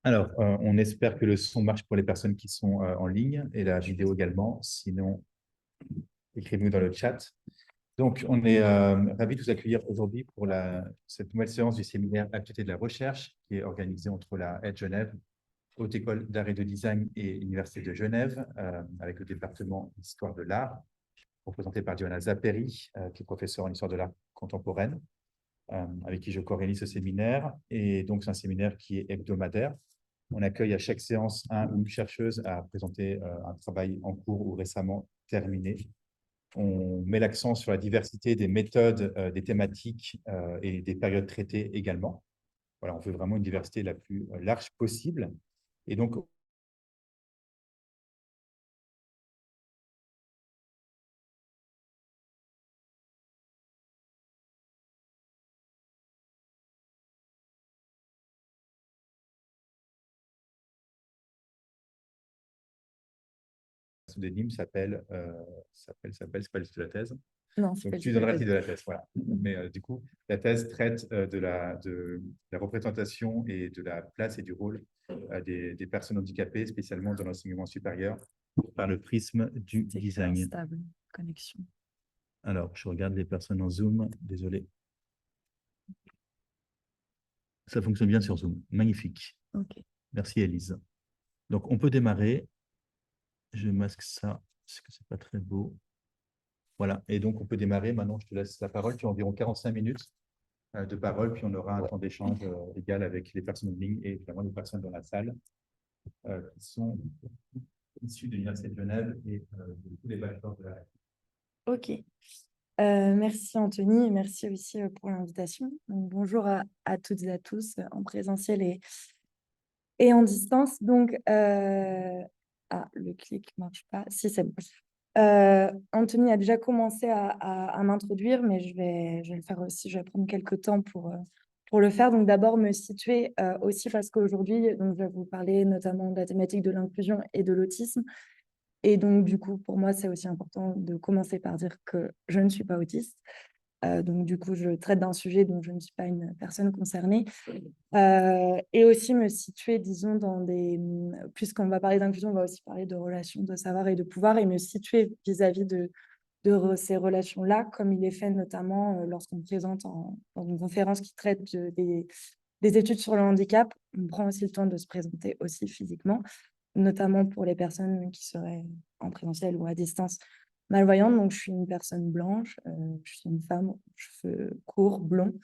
Alors, on espère que le son marche pour les personnes qui sont en ligne et la vidéo également. Sinon, écrivez-nous dans le chat. Donc, on est ravis de vous accueillir aujourd'hui pour cette nouvelle séance du séminaire Actualité de la recherche qui est organisée entre la Aide Genève, Haute École d'Art et de Design et l'Université de Genève, avec le département d'Histoire de l'Art, représenté par Johanna Zapperi, qui est professeure en Histoire de l'Art contemporaine, avec qui je co-organise ce séminaire. Et donc, c'est un séminaire qui est hebdomadaire. On accueille à chaque séance un ou une chercheuse à présenter un travail en cours ou récemment terminé. On met l'accent sur la diversité des méthodes, des thématiques et des périodes traitées également. Voilà, on veut vraiment une diversité la plus large possible. Et donc, de Nîmes s'appelle, c'est pas le titre de la thèse. Non, c'est Donc, pas tu du tout la donneras le thèse. titre de la thèse, voilà. Mais du coup, la thèse traite de la représentation et de la place et du rôle des personnes handicapées, spécialement dans l'enseignement supérieur, par le prisme du C'est design. instable, connexion. Alors, je regarde les personnes en Zoom, désolé. Ça fonctionne bien sur Zoom, magnifique. Ok. Merci Elise. Donc, on peut démarrer. Je masque ça, parce que c'est pas très beau. Voilà, et donc on peut démarrer. Maintenant, je te laisse la parole. Tu as environ 45 minutes de parole, puis on aura un temps d'échange égal avec les personnes en ligne et évidemment les personnes dans la salle qui sont issues de l'Université de Genève et de tous les bachelors de la. Ok. Merci Anthony et merci aussi pour l'invitation. Donc, bonjour à toutes et à tous en présentiel et en distance. Donc, le clic ne marche pas. Si, c'est bon. Anthony a déjà commencé à m'introduire, mais je vais le faire aussi. Je vais prendre quelques temps pour le faire. Donc, d'abord, me situer aussi parce qu'aujourd'hui, donc, je vais vous parler notamment de la thématique de l'inclusion et de l'autisme. Et donc, du coup, pour moi, c'est aussi important de commencer par dire que je ne suis pas autiste. Donc, du coup, je traite d'un sujet dont je ne suis pas une personne concernée. Et aussi me situer, disons, puisqu'on va parler d'inclusion, on va aussi parler de relations de savoir et de pouvoir, et me situer vis-à-vis de ces relations-là, comme il est fait notamment lorsqu'on présente dans une conférence qui traite des études sur le handicap. On prend aussi le temps de se présenter aussi physiquement, notamment pour les personnes qui seraient en présentiel ou à distance malvoyantes. Donc, je suis une personne blanche, je suis une femme aux cheveux courts, blonds,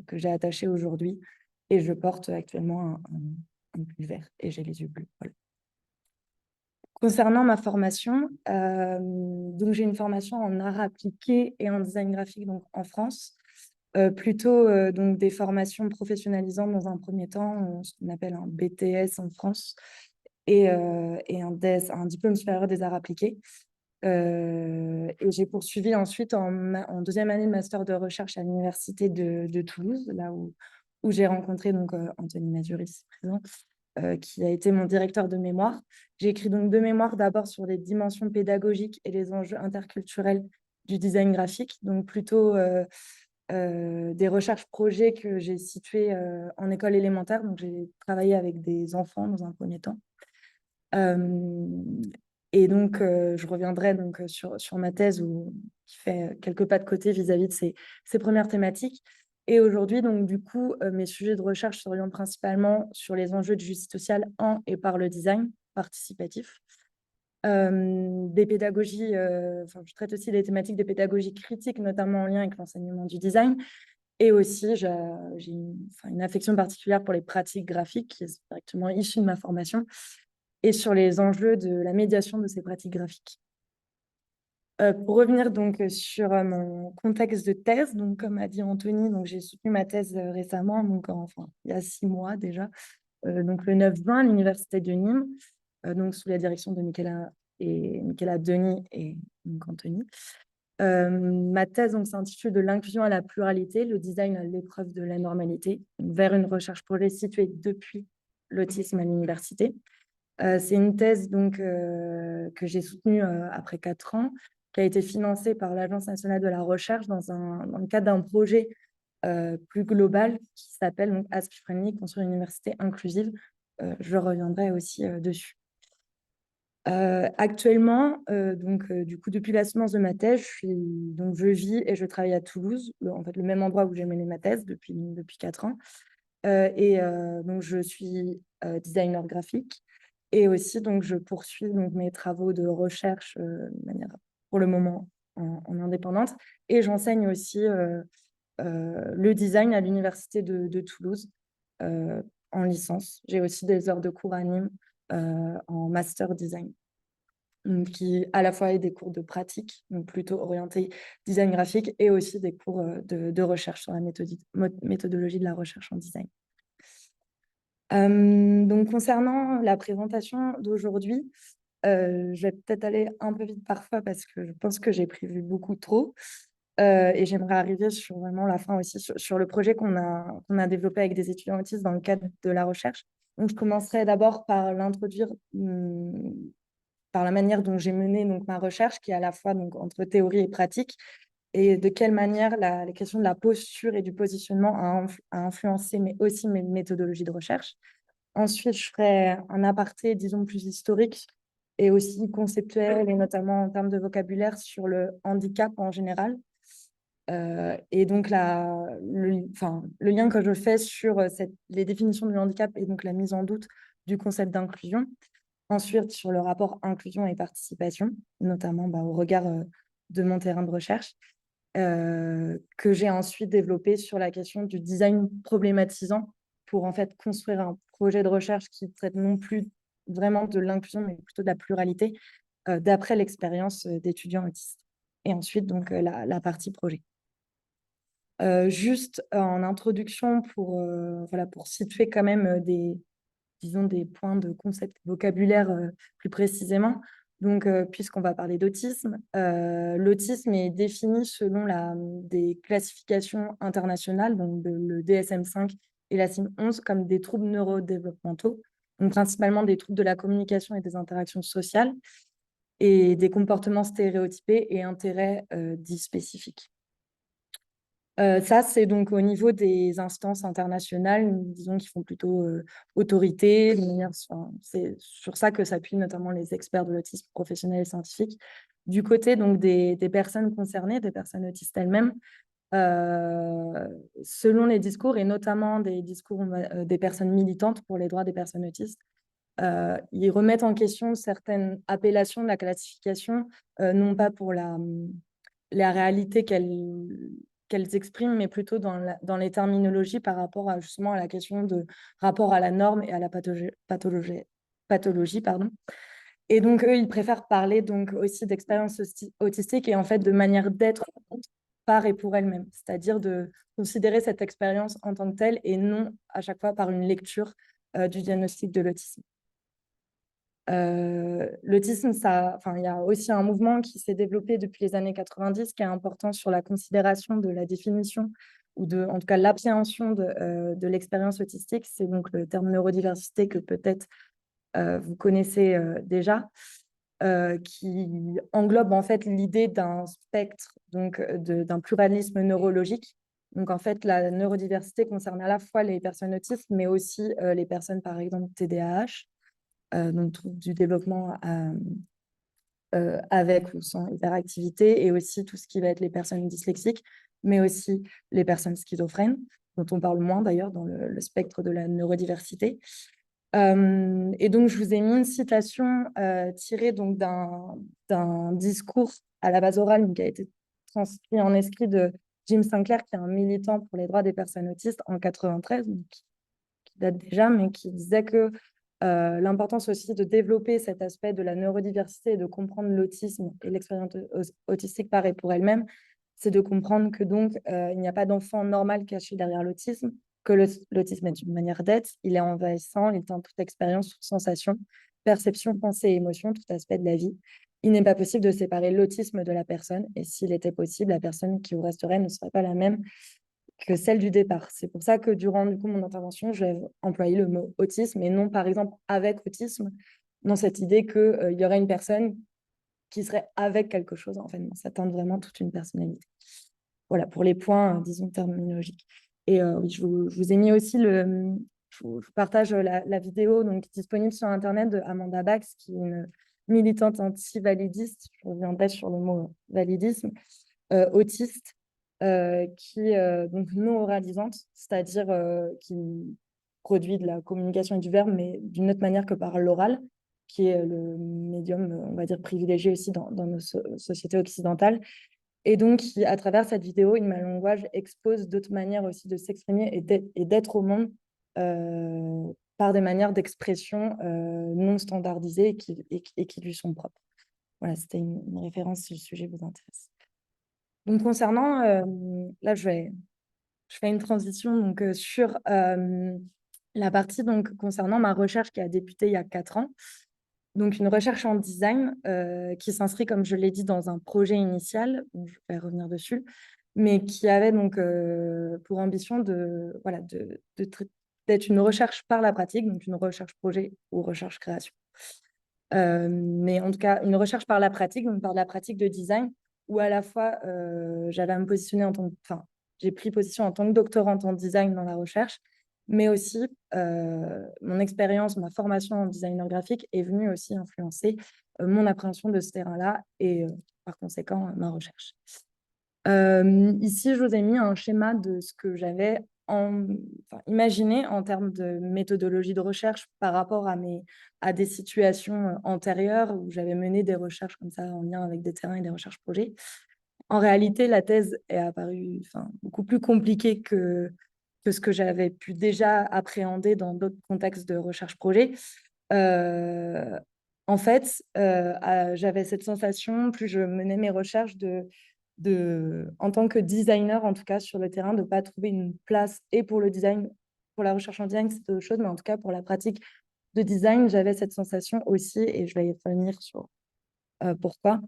que j'ai attaché aujourd'hui, et je porte actuellement un pull vert et j'ai les yeux bleus. Voilà. Concernant ma formation, donc j'ai une formation en art appliqué et en design graphique donc en France. Plutôt donc des formations professionnalisantes dans un premier temps, ce qu'on appelle un BTS en France, et un diplôme supérieur des arts appliqués. Et j'ai poursuivi ensuite en deuxième année de master de recherche à l'université de Toulouse, là où j'ai rencontré donc, Anthony Mazuris, ici présent, qui a été mon directeur de mémoire. J'ai écrit donc 2 mémoires, d'abord sur les dimensions pédagogiques et les enjeux interculturels du design graphique, donc plutôt des recherches projets que j'ai situées en école élémentaire. Donc, j'ai travaillé avec des enfants dans un premier temps. Et donc, je reviendrai donc, sur ma thèse qui fait quelques pas de côté vis-à-vis de ces premières thématiques. Et aujourd'hui, donc, du coup, mes sujets de recherche s'orientent principalement sur les enjeux de justice sociale en et par le design participatif. Des pédagogies, je traite aussi des thématiques de pédagogie critique, notamment en lien avec l'enseignement du design. Et aussi, j'ai une affection particulière pour les pratiques graphiques, qui est directement issue de ma formation, et sur les enjeux de la médiation de ces pratiques graphiques. Pour revenir donc sur mon contexte de thèse, donc comme a dit Anthony, donc j'ai soutenu ma thèse récemment, donc il y a 6 mois déjà, donc le 9 juin à l'université de Nîmes, donc sous la direction de Michaela Denis et donc Anthony. Ma thèse s'intitule de l'inclusion à la pluralité, le design à l'épreuve de la normalité, vers une recherche projet située depuis l'autisme à l'université. C'est une thèse donc, que j'ai soutenue après 4 ans, qui a été financée par l'Agence nationale de la recherche dans le cadre d'un projet plus global qui s'appelle Aspie Friendly, construire une université inclusive, je reviendrai aussi dessus. Actuellement, du coup, depuis la soutenance de ma thèse, je vis et je travaille à Toulouse, en fait, le même endroit où j'ai mené ma thèse depuis 4 ans. Donc, je suis designer graphique et aussi, donc, je poursuis donc, mes travaux de recherche de manière, pour le moment, en indépendante. Et j'enseigne aussi le design à l'Université de Toulouse en licence. J'ai aussi des heures de cours à Nîmes en master design, donc, qui à la fois est des cours de pratique, donc plutôt orientés design graphique, et aussi des cours de recherche sur la méthodologie de la recherche en design. Donc, concernant la présentation d'aujourd'hui, je vais peut-être aller un peu vite parfois parce que je pense que j'ai prévu beaucoup trop. Et j'aimerais arriver sur vraiment la fin aussi, sur le projet qu'on a développé avec des étudiants autistes dans le cadre de la recherche. Donc, je commencerai d'abord par l'introduire par la manière dont j'ai mené donc, ma recherche, qui est à la fois donc, entre théorie et pratique, et de quelle manière la question de la posture et du positionnement a influencé, mais aussi mes méthodologies de recherche. Ensuite, je ferai un aparté, disons, plus historique et aussi conceptuel, et notamment en termes de vocabulaire, sur le handicap en général. Et donc, le lien que je fais sur les définitions du handicap et donc la mise en doute du concept d'inclusion. Ensuite, sur le rapport inclusion et participation, notamment au regard de mon terrain de recherche, que j'ai ensuite développé sur la question du design problématisant pour en fait construire un projet de recherche qui traite non plus vraiment de l'inclusion, mais plutôt de la pluralité, d'après l'expérience d'étudiants autistes. Et ensuite, donc, la partie projet. Juste en introduction, pour situer quand même disons, des points de concept vocabulaire plus précisément. Donc, puisqu'on va parler d'autisme, l'autisme est défini selon des classifications internationales, donc le DSM-5 et la CIM-11, comme des troubles neurodéveloppementaux, donc principalement des troubles de la communication et des interactions sociales, et des comportements stéréotypés et intérêts dits spécifiques. Ça, c'est donc au niveau des instances internationales, disons, qui font plutôt autorité. C'est sur ça que s'appuient notamment les experts de l'autisme professionnel et scientifique. Du côté donc, des personnes concernées, des personnes autistes elles-mêmes, selon les discours, et notamment des discours des personnes militantes pour les droits des personnes autistes, ils remettent en question certaines appellations de la classification, non pas pour la réalité qu'elles expriment, mais plutôt dans les terminologies par rapport justement à la question de rapport à la norme et à la pathologie, pardon. Et donc, eux, ils préfèrent parler donc aussi d'expérience autistique et en fait de manière d'être par et pour elle-même, c'est-à-dire de considérer cette expérience en tant que telle et non à chaque fois par une lecture du diagnostic de l'autisme. L'autisme, il y a aussi un mouvement qui s'est développé depuis les années 90 qui est important sur la considération de la définition ou en tout cas l'appréhension de l'expérience autistique. C'est donc le terme neurodiversité que peut-être vous connaissez déjà, qui englobe en fait l'idée d'un spectre, donc d'un pluralisme neurologique. Donc en fait, la neurodiversité concerne à la fois les personnes autistes, mais aussi les personnes par exemple TDAH. Donc du développement avec ou sans hyperactivité, et aussi tout ce qui va être les personnes dyslexiques, mais aussi les personnes schizophrènes, dont on parle moins d'ailleurs dans le spectre de la neurodiversité. Et donc, je vous ai mis une citation tirée donc d'un discours à la base orale qui a été transcrit en écrit de Jim Sinclair, qui est un militant pour les droits des personnes autistes en 93, donc, qui date déjà, mais qui disait que l'importance aussi de développer cet aspect de la neurodiversité et de comprendre l'autisme et l'expérience autistique par et pour elle-même, c'est de comprendre que donc il n'y a pas d'enfant normal caché derrière l'autisme, que l'autisme est une manière d'être, il est envahissant, il tient toute expérience, toute sensation, perception, pensée et émotion, tout aspect de la vie. Il n'est pas possible de séparer l'autisme de la personne, et s'il était possible, la personne qui vous resterait ne serait pas la même que celle du départ. C'est pour ça que durant mon intervention, je vais employer le mot autisme et non, par exemple, avec autisme, dans cette idée qu'il y aurait une personne qui serait avec quelque chose. En fait, non, ça tente vraiment toute une personnalité. Voilà, pour les points, disons, terminologiques. Et oui, je vous ai mis aussi je vous partage la vidéo donc, disponible sur Internet de Amanda Bax, qui est une militante anti-validiste, je reviendrai sur le mot validisme, autiste, qui donc non oralisante, c'est-à-dire qui produit de la communication et du verbe, mais d'une autre manière que par l'oral, qui est le médium, on va dire, privilégié aussi dans nos sociétés occidentales. Et donc, qui, à travers cette vidéo, In My Language expose d'autres manières aussi de s'exprimer et d'être au monde par des manières d'expression non standardisées et qui lui sont propres. Voilà, c'était une référence si le sujet vous intéresse. Donc, concernant, là, je fais une transition donc, sur la partie donc, concernant ma recherche qui a débuté il y a 4 ans. Donc, une recherche en design qui s'inscrit, comme je l'ai dit, dans un projet initial, donc je vais revenir dessus, mais qui avait donc pour ambition d'être une recherche par la pratique, donc une recherche projet ou recherche création. Mais en tout cas, une recherche par la pratique, donc par la pratique de design, où à la fois, j'allais me positionner enfin, j'ai pris position en tant que doctorante en design dans la recherche, mais aussi mon expérience, ma formation en designer graphique est venue aussi influencer mon appréhension de ce terrain-là et par conséquent ma recherche. Ici, je vous ai mis un schéma de ce que j'avais imaginé en termes de méthodologie de recherche par rapport à des situations antérieures où j'avais mené des recherches comme ça en lien avec des terrains et des recherches projets. En réalité, la thèse est apparue beaucoup plus compliquée que ce que j'avais pu déjà appréhender dans d'autres contextes de recherche projet. En fait, j'avais cette sensation, plus je menais mes recherches, en tant que designer, en tout cas sur le terrain, de ne pas trouver une place et pour le design, pour la recherche en design, c'est autre chose, mais en tout cas pour la pratique de design, j'avais cette sensation aussi, et je vais y revenir sur pourquoi,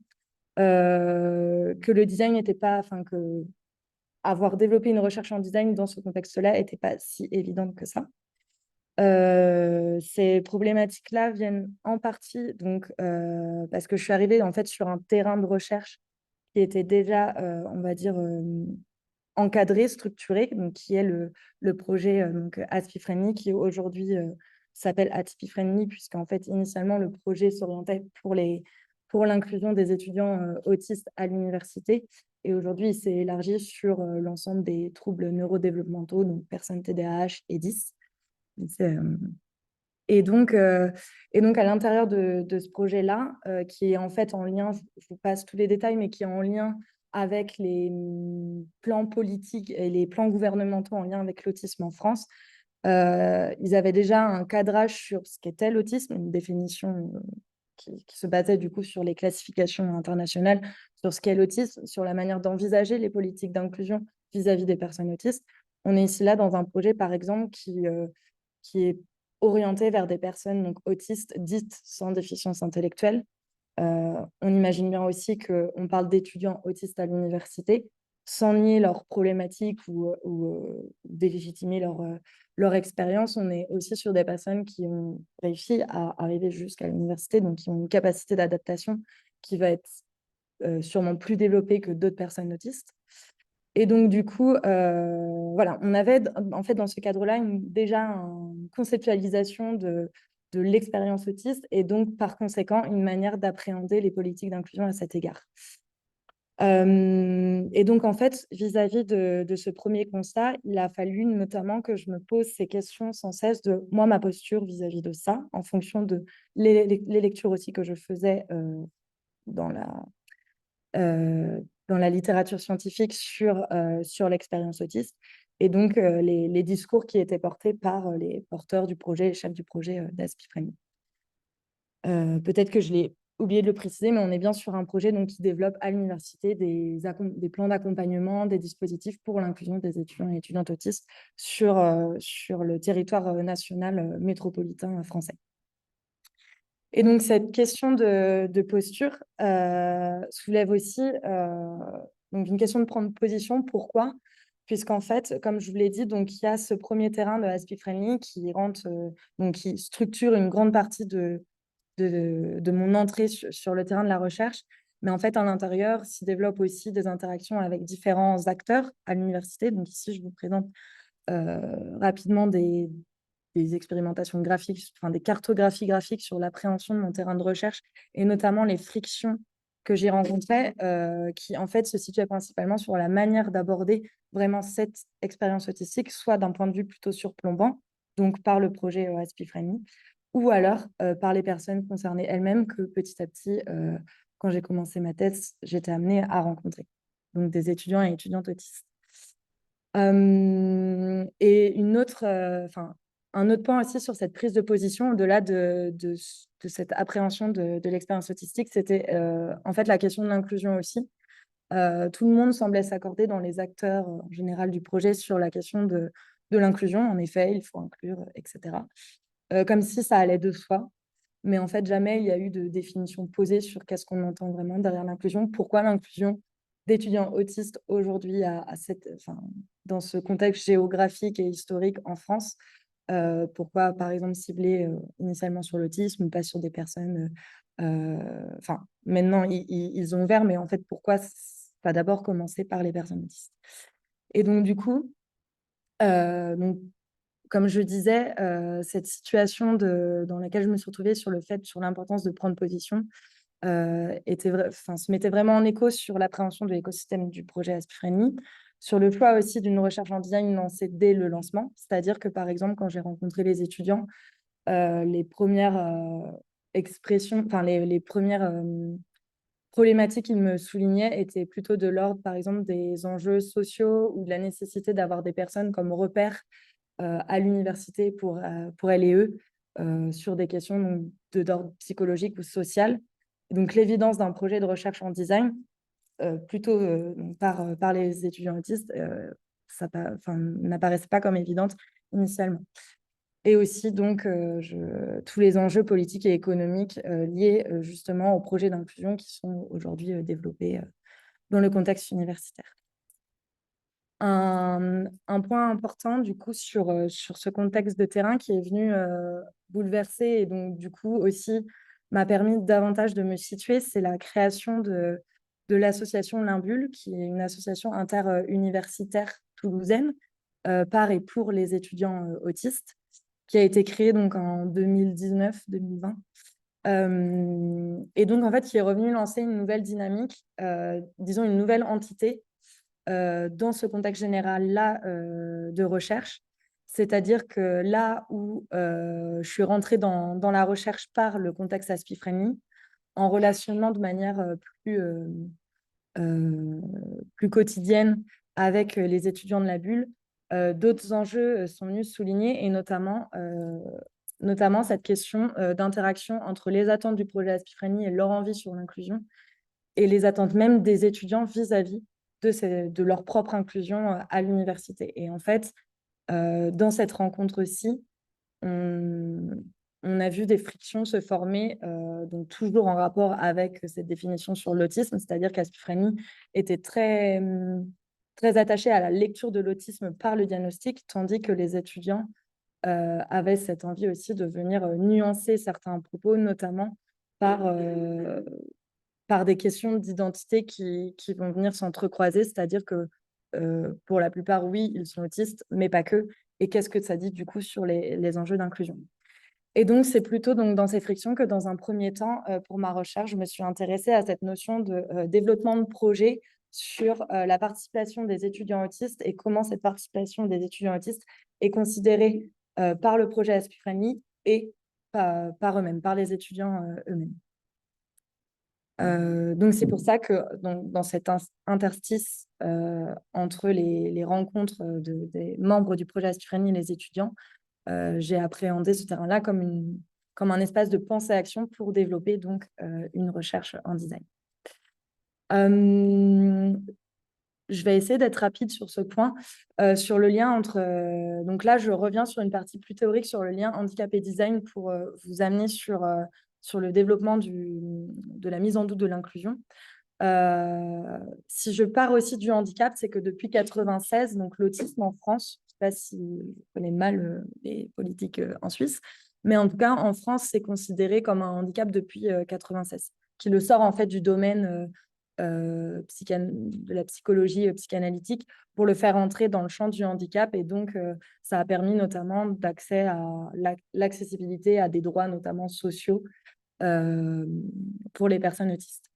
que le design n'était pas, que avoir développé une recherche en design dans ce contexte-là n'était pas si évidente que ça. Ces problématiques-là viennent en partie donc, parce que je suis arrivée en fait sur un terrain de recherche qui était déjà, on va dire, encadré, structuré, donc, qui est le projet donc, Aspie Friendly, qui aujourd'hui s'appelle Aspie Friendly, puisqu'en fait, initialement, le projet s'orientait pour l'inclusion des étudiants autistes à l'université. Et aujourd'hui, il s'est élargi sur l'ensemble des troubles neurodéveloppementaux, donc personnes TDAH et 10. Et donc, à l'intérieur de ce projet-là, qui est en fait en lien, je vous passe tous les détails, mais qui est en lien avec les plans politiques et les plans gouvernementaux en lien avec l'autisme en France, ils avaient déjà un cadrage sur ce qu'était l'autisme, une définition qui se basait du coup sur les classifications internationales, sur ce qu'est l'autisme, sur la manière d'envisager les politiques d'inclusion vis-à-vis des personnes autistes. On est ici là dans un projet, par exemple, qui est orienté vers des personnes donc, autistes dites sans déficience intellectuelle. On imagine bien aussi qu'on parle d'étudiants autistes à l'université, sans nier leurs problématiques ou délégitimer leur expérience. On est aussi sur des personnes qui ont réussi à arriver jusqu'à l'université, donc qui ont une capacité d'adaptation qui va être sûrement plus développée que d'autres personnes autistes. Et donc, du coup, voilà, on avait en fait dans ce cadre-là déjà une conceptualisation de l'expérience autiste et donc, par conséquent, une manière d'appréhender les politiques d'inclusion à cet égard. Et donc, en fait, vis-à-vis de ce premier constat, il a fallu notamment que je me pose ces questions sans cesse de moi, ma posture vis-à-vis de ça, en fonction de les lectures aussi que je faisais dans la littérature scientifique sur l'expérience autiste, et donc les discours qui étaient portés par les porteurs du projet, les chefs du projet d'Aspie Friendly. Peut-être que je l'ai oublié de le préciser, mais on est bien sur un projet donc, qui développe à l'université des plans d'accompagnement, des dispositifs pour l'inclusion des étudiants et étudiantes autistes sur le territoire national métropolitain français. Et donc, cette question de posture soulève aussi donc une question de prendre position. Pourquoi? Puisqu'en fait, comme je vous l'ai dit, donc, il y a ce premier terrain de Aspie Friendly qui structure une grande partie de mon entrée sur le terrain de la recherche. Mais en fait, à l'intérieur, s'y développe aussi des interactions avec différents acteurs à l'université. Donc ici, je vous présente rapidement des des expérimentations graphiques, enfin des cartographies graphiques sur l'appréhension de mon terrain de recherche et notamment les frictions que j'ai rencontrées qui en fait se situaient principalement sur la manière d'aborder vraiment cette expérience autistique, soit d'un point de vue plutôt surplombant, donc par le projet Aspifreni, ou alors par les personnes concernées elles-mêmes que petit à petit, quand j'ai commencé ma thèse, j'étais amenée à rencontrer, donc des étudiants et étudiantes autistes. Et un autre point aussi sur cette prise de position, au-delà de cette appréhension de l'expérience autistique, c'était en fait la question de l'inclusion aussi. Tout le monde semblait s'accorder dans les acteurs en général du projet sur la question de l'inclusion. En effet, il faut inclure, etc. Comme si ça allait de soi. Mais en fait, jamais il y a eu de définition posée sur qu'est-ce qu'on entend vraiment derrière l'inclusion. Pourquoi l'inclusion d'étudiants autistes aujourd'hui dans ce contexte géographique et historique en France? Pourquoi, par exemple, cibler initialement sur l'autisme ou pas sur des personnes... maintenant, ils ont ouvert, mais en fait, pourquoi pas d'abord commencer par les personnes autistes? Et donc, du coup, comme je disais, cette situation dans laquelle je me suis retrouvée sur l'importance de prendre position se mettait vraiment en écho sur l'appréhension de l'écosystème du projet Aspifreni, sur le choix aussi d'une recherche en design lancée dès le lancement. C'est-à-dire que, par exemple, quand j'ai rencontré les étudiants, les premières expressions, enfin les premières problématiques qu'ils me soulignaient étaient plutôt de l'ordre, par exemple, des enjeux sociaux ou de la nécessité d'avoir des personnes comme repères à l'université pour elles et eux sur des questions d'ordre psychologique ou social. Et donc, l'évidence d'un projet de recherche en design, plutôt par les étudiants autistes, n'apparaissait pas comme évidente initialement. Et aussi, donc, tous les enjeux politiques et économiques liés justement aux projets d'inclusion qui sont aujourd'hui développés dans le contexte universitaire. Un point important, du coup, sur ce contexte de terrain qui est venu bouleverser et donc, du coup, aussi m'a permis davantage de me situer, c'est la création de l'association Limbule, qui est une association interuniversitaire toulousaine par et pour les étudiants autistes, qui a été créée donc, en 2019-2020. Et donc, en fait, qui est revenu lancer une nouvelle dynamique, disons une nouvelle entité dans ce contexte général-là de recherche. C'est-à-dire que là où je suis rentrée dans la recherche par le contexte Aspifreni, en relationnant de manière plus quotidienne avec les étudiants de la bulle, d'autres enjeux sont venus souligner, et notamment cette question d'interaction entre les attentes du projet Aspifreni et leur envie sur l'inclusion, et les attentes même des étudiants vis-à-vis de leur propre inclusion à l'université. Et en fait, dans cette rencontre-ci, on a vu des frictions se former, donc toujours en rapport avec cette définition sur l'autisme, c'est-à-dire qu'Aspifreni était très, très attaché à la lecture de l'autisme par le diagnostic, tandis que les étudiants avaient cette envie aussi de venir nuancer certains propos, notamment par des questions d'identité qui vont venir s'entrecroiser, c'est-à-dire que pour la plupart, oui, ils sont autistes, mais pas que. Et qu'est-ce que ça dit du coup sur les enjeux d'inclusion? Et donc, c'est plutôt donc, dans ces frictions que dans un premier temps, pour ma recherche, je me suis intéressée à cette notion de développement de projet sur la participation des étudiants autistes et comment cette participation des étudiants autistes est considérée par le projet Aspifreni et par eux-mêmes, par les étudiants eux-mêmes. Donc, c'est pour ça que dans cet interstice entre les rencontres des membres du projet Aspifreni et les étudiants, j'ai appréhendé ce terrain-là comme un espace de pensée-action pour développer donc, une recherche en design. Je vais essayer d'être rapide sur ce point, sur le lien entre... donc là, je reviens sur une partie plus théorique sur le lien handicap et design pour vous amener sur le développement de la mise en doute de l'inclusion. Si je pars aussi du handicap, c'est que depuis 1996, donc l'autisme en France, je ne sais pas si vous connaissez mal les politiques en Suisse, mais en tout cas, en France, c'est considéré comme un handicap depuis 1996, qui le sort en fait du domaine de la psychologie psychanalytique pour le faire entrer dans le champ du handicap. Et donc, ça a permis notamment d'accès à l'accessibilité à des droits, notamment sociaux, pour les personnes autistes.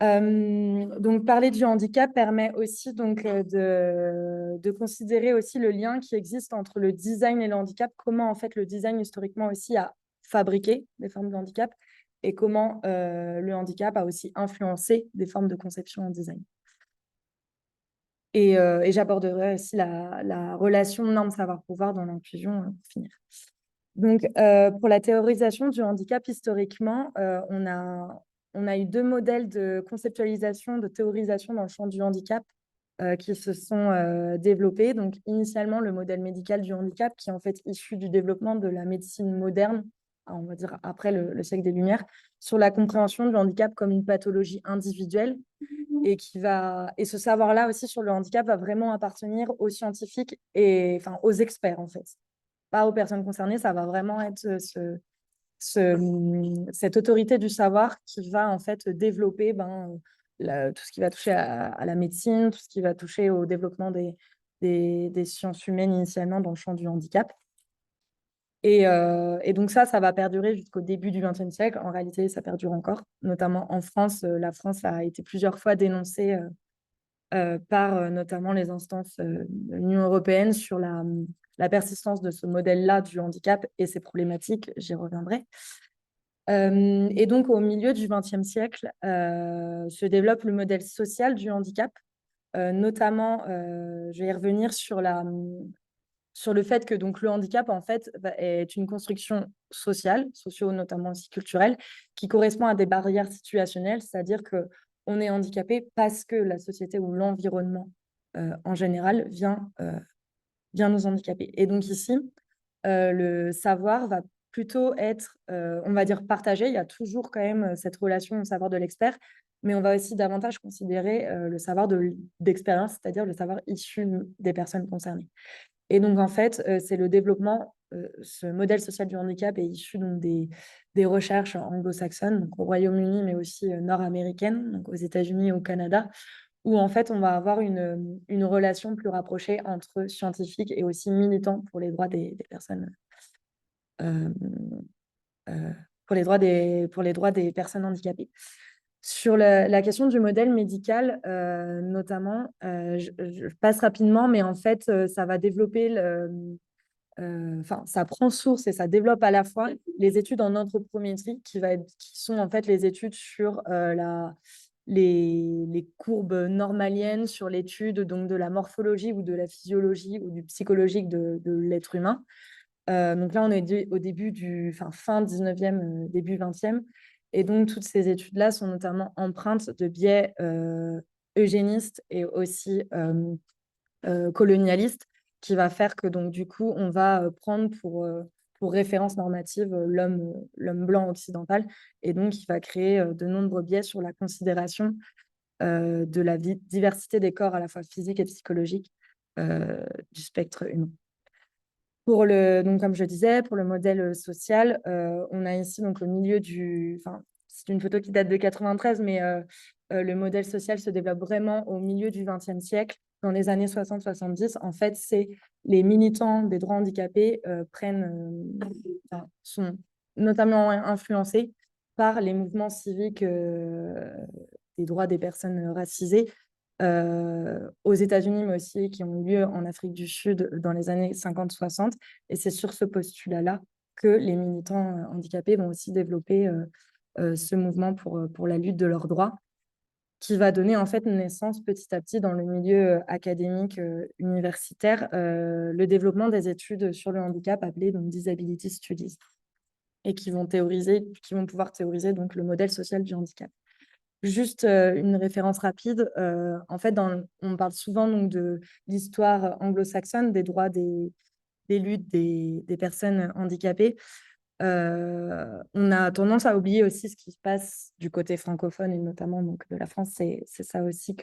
Donc, parler du handicap permet aussi donc, de considérer aussi le lien qui existe entre le design et le handicap, comment en fait le design historiquement aussi a fabriqué des formes de handicap et comment le handicap a aussi influencé des formes de conception en design. Et j'aborderai aussi la relation normes-savoir-pouvoir dans l'inclusion pour finir. Donc, pour la théorisation du handicap, historiquement, on a eu deux modèles de conceptualisation, de théorisation dans le champ du handicap qui se sont développés. Donc, initialement, le modèle médical du handicap, qui est en fait issu du développement de la médecine moderne, on va dire après le siècle des Lumières, sur la compréhension du handicap comme une pathologie individuelle. Et ce savoir-là aussi sur le handicap va vraiment appartenir aux scientifiques et enfin, aux experts, en fait. Pas aux personnes concernées, ça va vraiment être cette autorité du savoir qui va en fait développer tout ce qui va toucher à la médecine, tout ce qui va toucher au développement des sciences humaines initialement dans le champ du handicap. Et donc ça va perdurer jusqu'au début du XXe siècle. En réalité, ça perdure encore, notamment en France. La France a été plusieurs fois dénoncée par notamment les instances de l'Union européenne sur la persistance de ce modèle-là du handicap et ses problématiques, j'y reviendrai. Et donc, au milieu du XXe siècle, se développe le modèle social du handicap, notamment, je vais y revenir sur le fait que donc, le handicap, en fait, est une construction sociale, notamment aussi culturelle, qui correspond à des barrières situationnelles, c'est-à-dire qu'on est handicapé parce que la société ou l'environnement, en général, vient nous handicaper. Et donc ici, le savoir va plutôt être, on va dire, partagé. Il y a toujours quand même cette relation au savoir de l'expert, mais on va aussi davantage considérer le savoir d'expérience, c'est-à-dire le savoir issu des personnes concernées. Et donc, en fait, c'est le développement, ce modèle social du handicap est issu donc, des recherches anglo-saxonnes, donc au Royaume-Uni, mais aussi nord-américaines, donc aux États-Unis et au Canada, où en fait, on va avoir une relation plus rapprochée entre scientifiques et aussi militants pour les droits des personnes, euh, pour les droits des personnes handicapées. Sur la question du modèle médical, notamment, je passe rapidement, mais en fait, ça va développer ça prend source et ça développe à la fois les études en anthropométrie qui sont en fait les études sur les courbes normaliennes, sur l'étude donc de la morphologie ou de la physiologie ou du psychologique de l'être humain. Donc là, on est au début fin 19e, début 20e. Et donc, toutes ces études-là sont notamment empreintes de biais eugénistes et aussi colonialistes, qui va faire que, donc, du coup, on va prendre pour référence normative l'homme blanc occidental. Et donc, il va créer de nombreux biais sur la considération de la diversité des corps à la fois physique et psychologique du spectre humain. Donc, comme je disais, pour le modèle social, on a ici donc, le milieu c'est une photo qui date de 93, mais le modèle social se développe vraiment au milieu du XXe siècle. Dans les années 60-70, en fait, c'est les militants des droits handicapés sont notamment influencés par les mouvements civiques des droits des personnes racisées aux États-Unis, mais aussi qui ont lieu en Afrique du Sud dans les années 50-60. Et c'est sur ce postulat-là que les militants handicapés vont aussi développer ce mouvement pour la lutte de leurs droits, qui va donner en fait naissance petit à petit dans le milieu académique universitaire le développement des études sur le handicap appelées donc Disability Studies, et qui vont pouvoir théoriser donc le modèle social du handicap. Juste une référence rapide. En fait, on parle souvent donc, de l'histoire anglo-saxonne des droits des luttes des personnes handicapées. On a tendance à oublier aussi ce qui se passe du côté francophone et notamment donc, de la France. C'est ça aussi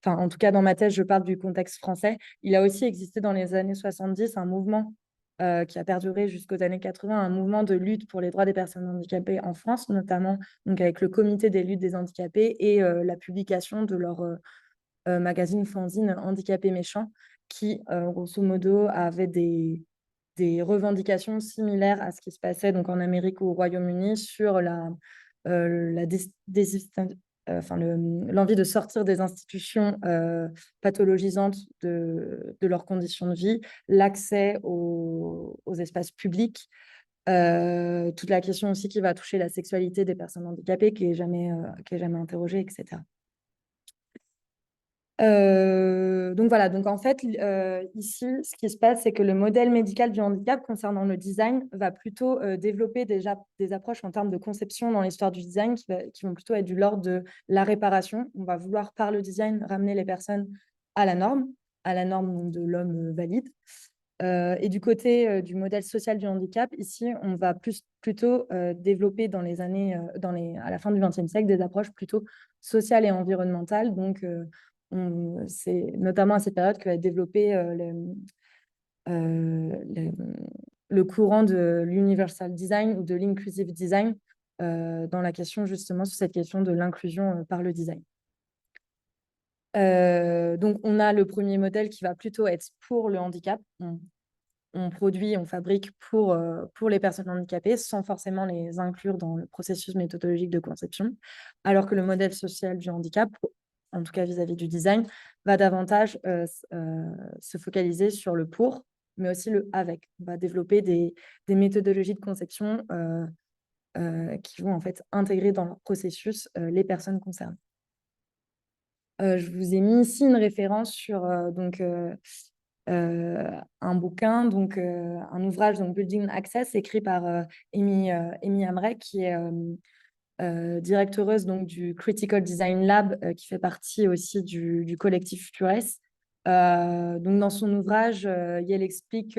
en tout cas, dans ma thèse, je parle du contexte français. Il a aussi existé dans les années 70 un mouvement qui a perduré jusqu'aux années 80, un mouvement de lutte pour les droits des personnes handicapées en France, notamment donc, avec le comité des luttes des handicapés et la publication de leur magazine fanzine Handicapés méchants, qui, grosso modo, avait des revendications similaires à ce qui se passait donc, en Amérique ou au Royaume-Uni sur l'envie de sortir des institutions pathologisantes de leurs conditions de vie, l'accès aux espaces publics, toute la question aussi qui va toucher la sexualité des personnes handicapées, qui est jamais interrogée, etc. Donc voilà, donc en fait, ici, ce qui se passe, c'est que le modèle médical du handicap concernant le design va plutôt développer déjà des approches en termes de conception dans l'histoire du design qui vont plutôt être du l'ordre de la réparation. On va vouloir, par le design, ramener les personnes à la norme donc, de l'homme valide. Et du côté du modèle social du handicap, ici, on va plutôt développer dans les années, à la fin du XXe siècle, des approches plutôt sociales et environnementales. Donc, c'est notamment à cette période que va être développé le courant de l'universal design ou de l'inclusive design dans la question, justement, sur cette question de l'inclusion par le design. Donc, on a le premier modèle qui va plutôt être pour le handicap. On produit, on fabrique pour les personnes handicapées sans forcément les inclure dans le processus méthodologique de conception, alors que le modèle social du handicap, en tout cas vis-à-vis du design, va davantage se focaliser sur le pour, mais aussi le avec. On va développer des méthodologies de conception qui vont en fait intégrer dans leur processus les personnes concernées. Je vous ai mis ici une référence sur un bouquin, donc un ouvrage, donc Building Access, écrit par Amy Hamrek, qui est directeuse donc, du Critical Design Lab, qui fait partie aussi du collectif Futures. Donc dans son ouvrage, elle explique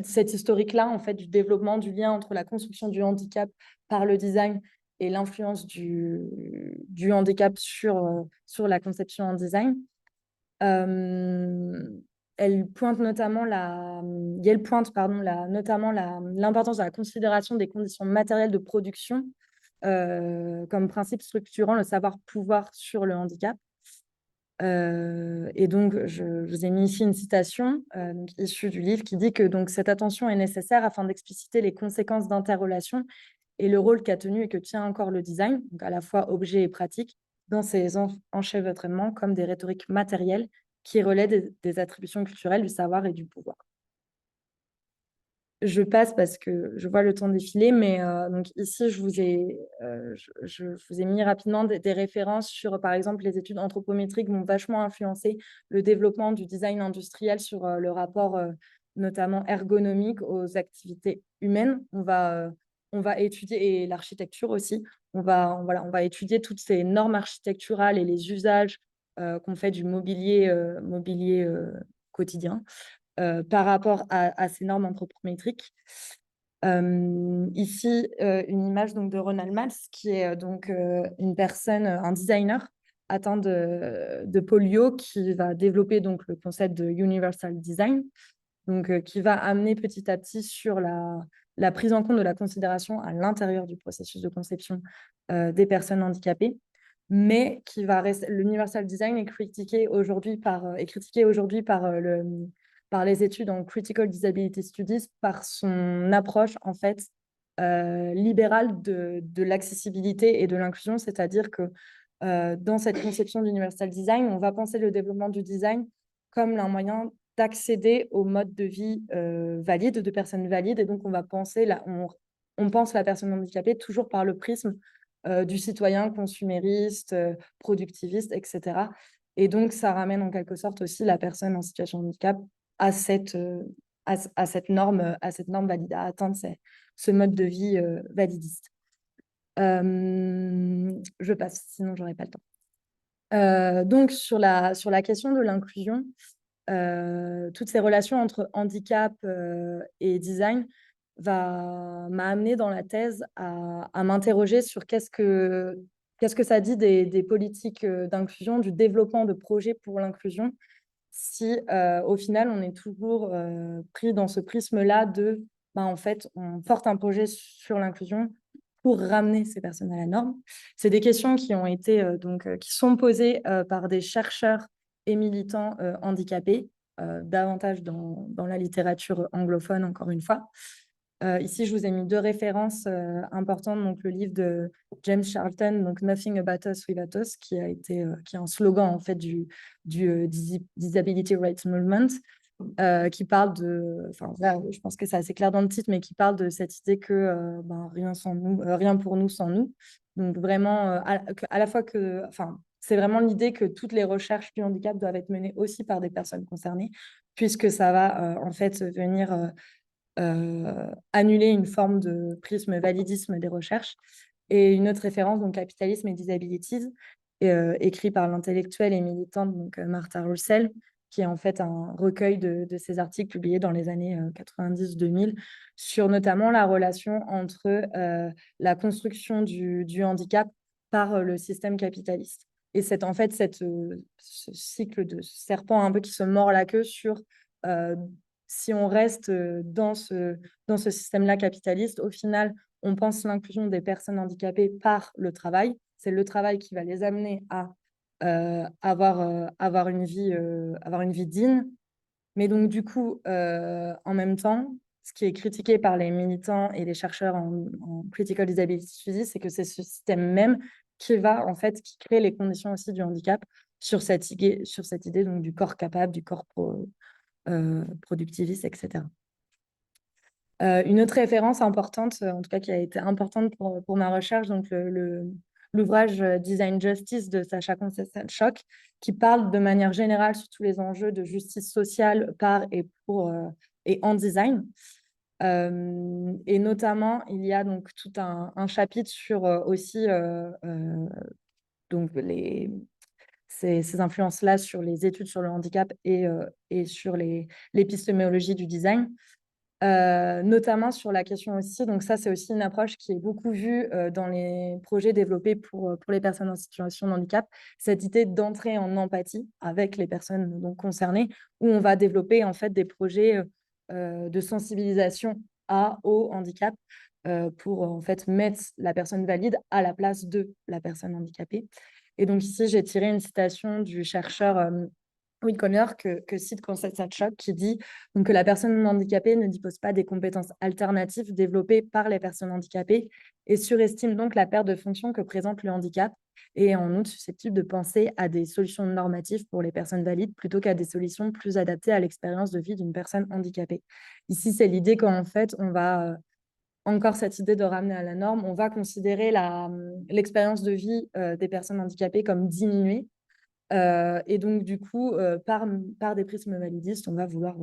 cette historique-là, en fait, du développement du lien entre la construction du handicap par le design et l'influence du handicap sur la conception en design. Elle pointe notamment l'importance de la considération des conditions matérielles de production comme principe structurant le savoir-pouvoir sur le handicap. Et donc, je vous ai mis ici une citation issue du livre qui dit que donc, cette attention est nécessaire afin d'expliciter les conséquences d'interrelation et le rôle qu'a tenu et que tient encore le design, donc à la fois objet et pratique, dans ces enchevêtrements comme des rhétoriques matérielles qui relaient des attributions culturelles, du savoir et du pouvoir. Je passe parce que je vois le temps défiler, mais donc ici, je vous ai mis rapidement des références sur, par exemple, les études anthropométriques vont vachement influencer le développement du design industriel sur le rapport notamment ergonomique aux activités humaines. On va étudier, et l'architecture aussi, on va étudier toutes ces normes architecturales et les usages qu'on fait du mobilier quotidien. Par rapport à ces normes anthropométriques. Ici, une image donc, de Ronald Maltz, qui est donc une personne, un designer atteint de polio, qui va développer donc, le concept de Universal Design, donc, qui va amener petit à petit sur la prise en compte de la considération à l'intérieur du processus de conception des personnes handicapées, mais qui va rester, l'Universal Design est critiqué aujourd'hui par les études en Critical Disability Studies par son approche en fait libérale de l'accessibilité et de l'inclusion, c'est-à-dire que dans cette conception d'Universal Design, on va penser le développement du design comme un moyen d'accéder au mode de vie valide, de personnes valides, et donc on va penser, on pense la personne handicapée toujours par le prisme du citoyen consumériste, productiviste, etc. Et donc, ça ramène en quelque sorte aussi la personne en situation de handicap à cette norme valide, à atteindre ce mode de vie validiste. Je passe, sinon je n'aurai pas le temps. Donc, sur la question de l'inclusion, toutes ces relations entre handicap et design m'a amené dans la thèse à m'interroger sur qu'est-ce que ça dit des politiques d'inclusion, du développement de projets pour l'inclusion, si au final, on est toujours pris dans ce prisme-là de, en fait, on porte un projet sur l'inclusion pour ramener ces personnes à la norme. C'est des questions qui ont été qui sont posées par des chercheurs et militants handicapés, davantage dans la littérature anglophone, encore une fois. Ici, je vous ai mis deux références importantes. Donc, le livre de James Charlton, donc Nothing About Us Without Us, qui est un slogan en fait du Disability Rights Movement, qui parle enfin là, je pense que c'est assez clair dans le titre, mais qui parle de cette idée que rien sans nous, rien pour nous sans nous. Donc vraiment, à la fois enfin, c'est vraiment l'idée que toutes les recherches du handicap doivent être menées aussi par des personnes concernées, puisque ça va en fait venir annuler une forme de prisme validisme des recherches. Et une autre référence, donc Capitalisme et Disabilities, écrit par l'intellectuelle et militante donc, Martha Russell, qui est en fait un recueil de ces articles publiés dans les années 90-2000 sur notamment la relation entre la construction du handicap par le système capitaliste. Et c'est en fait ce cycle de serpent un peu qui se mord la queue sur si on reste dans ce système-là capitaliste, au final, on pense l'inclusion des personnes handicapées par le travail. C'est le travail qui va les amener à avoir une vie digne. Mais donc, du coup, en même temps, ce qui est critiqué par les militants et les chercheurs en Critical Disability Studies, c'est que c'est ce système même qui crée les conditions aussi du handicap sur cette idée donc, du corps capable, du corps productiviste, etc. Une autre référence importante, en tout cas qui a été importante pour ma recherche, donc l'ouvrage Design Justice de Sacha Conceição-Choc, qui parle de manière générale sur tous les enjeux de justice sociale par et en design. Et notamment, il y a donc tout un chapitre sur aussi donc ces influences-là sur les études sur le handicap et sur l'épistémologie du design. Notamment sur la question aussi, donc ça c'est aussi une approche qui est beaucoup vue dans les projets développés pour les personnes en situation de handicap, cette idée d'entrer en empathie avec les personnes donc, concernées, où on va développer en fait des projets de sensibilisation au handicap pour en fait mettre la personne valide à la place de la personne handicapée. Et donc ici j'ai tiré une citation du chercheur Will Conner que cite Conceição-Choc, qui dit donc, que la personne handicapée ne dispose pas des compétences alternatives développées par les personnes handicapées et surestime donc la perte de fonction que présente le handicap et est en outre susceptible de penser à des solutions normatives pour les personnes valides plutôt qu'à des solutions plus adaptées à l'expérience de vie d'une personne handicapée. Ici, c'est l'idée qu'en fait, on va encore cette idée de ramener à la norme, on va considérer l'expérience de vie des personnes handicapées comme diminuée. Et donc, du coup, par des prismes validistes, on va vouloir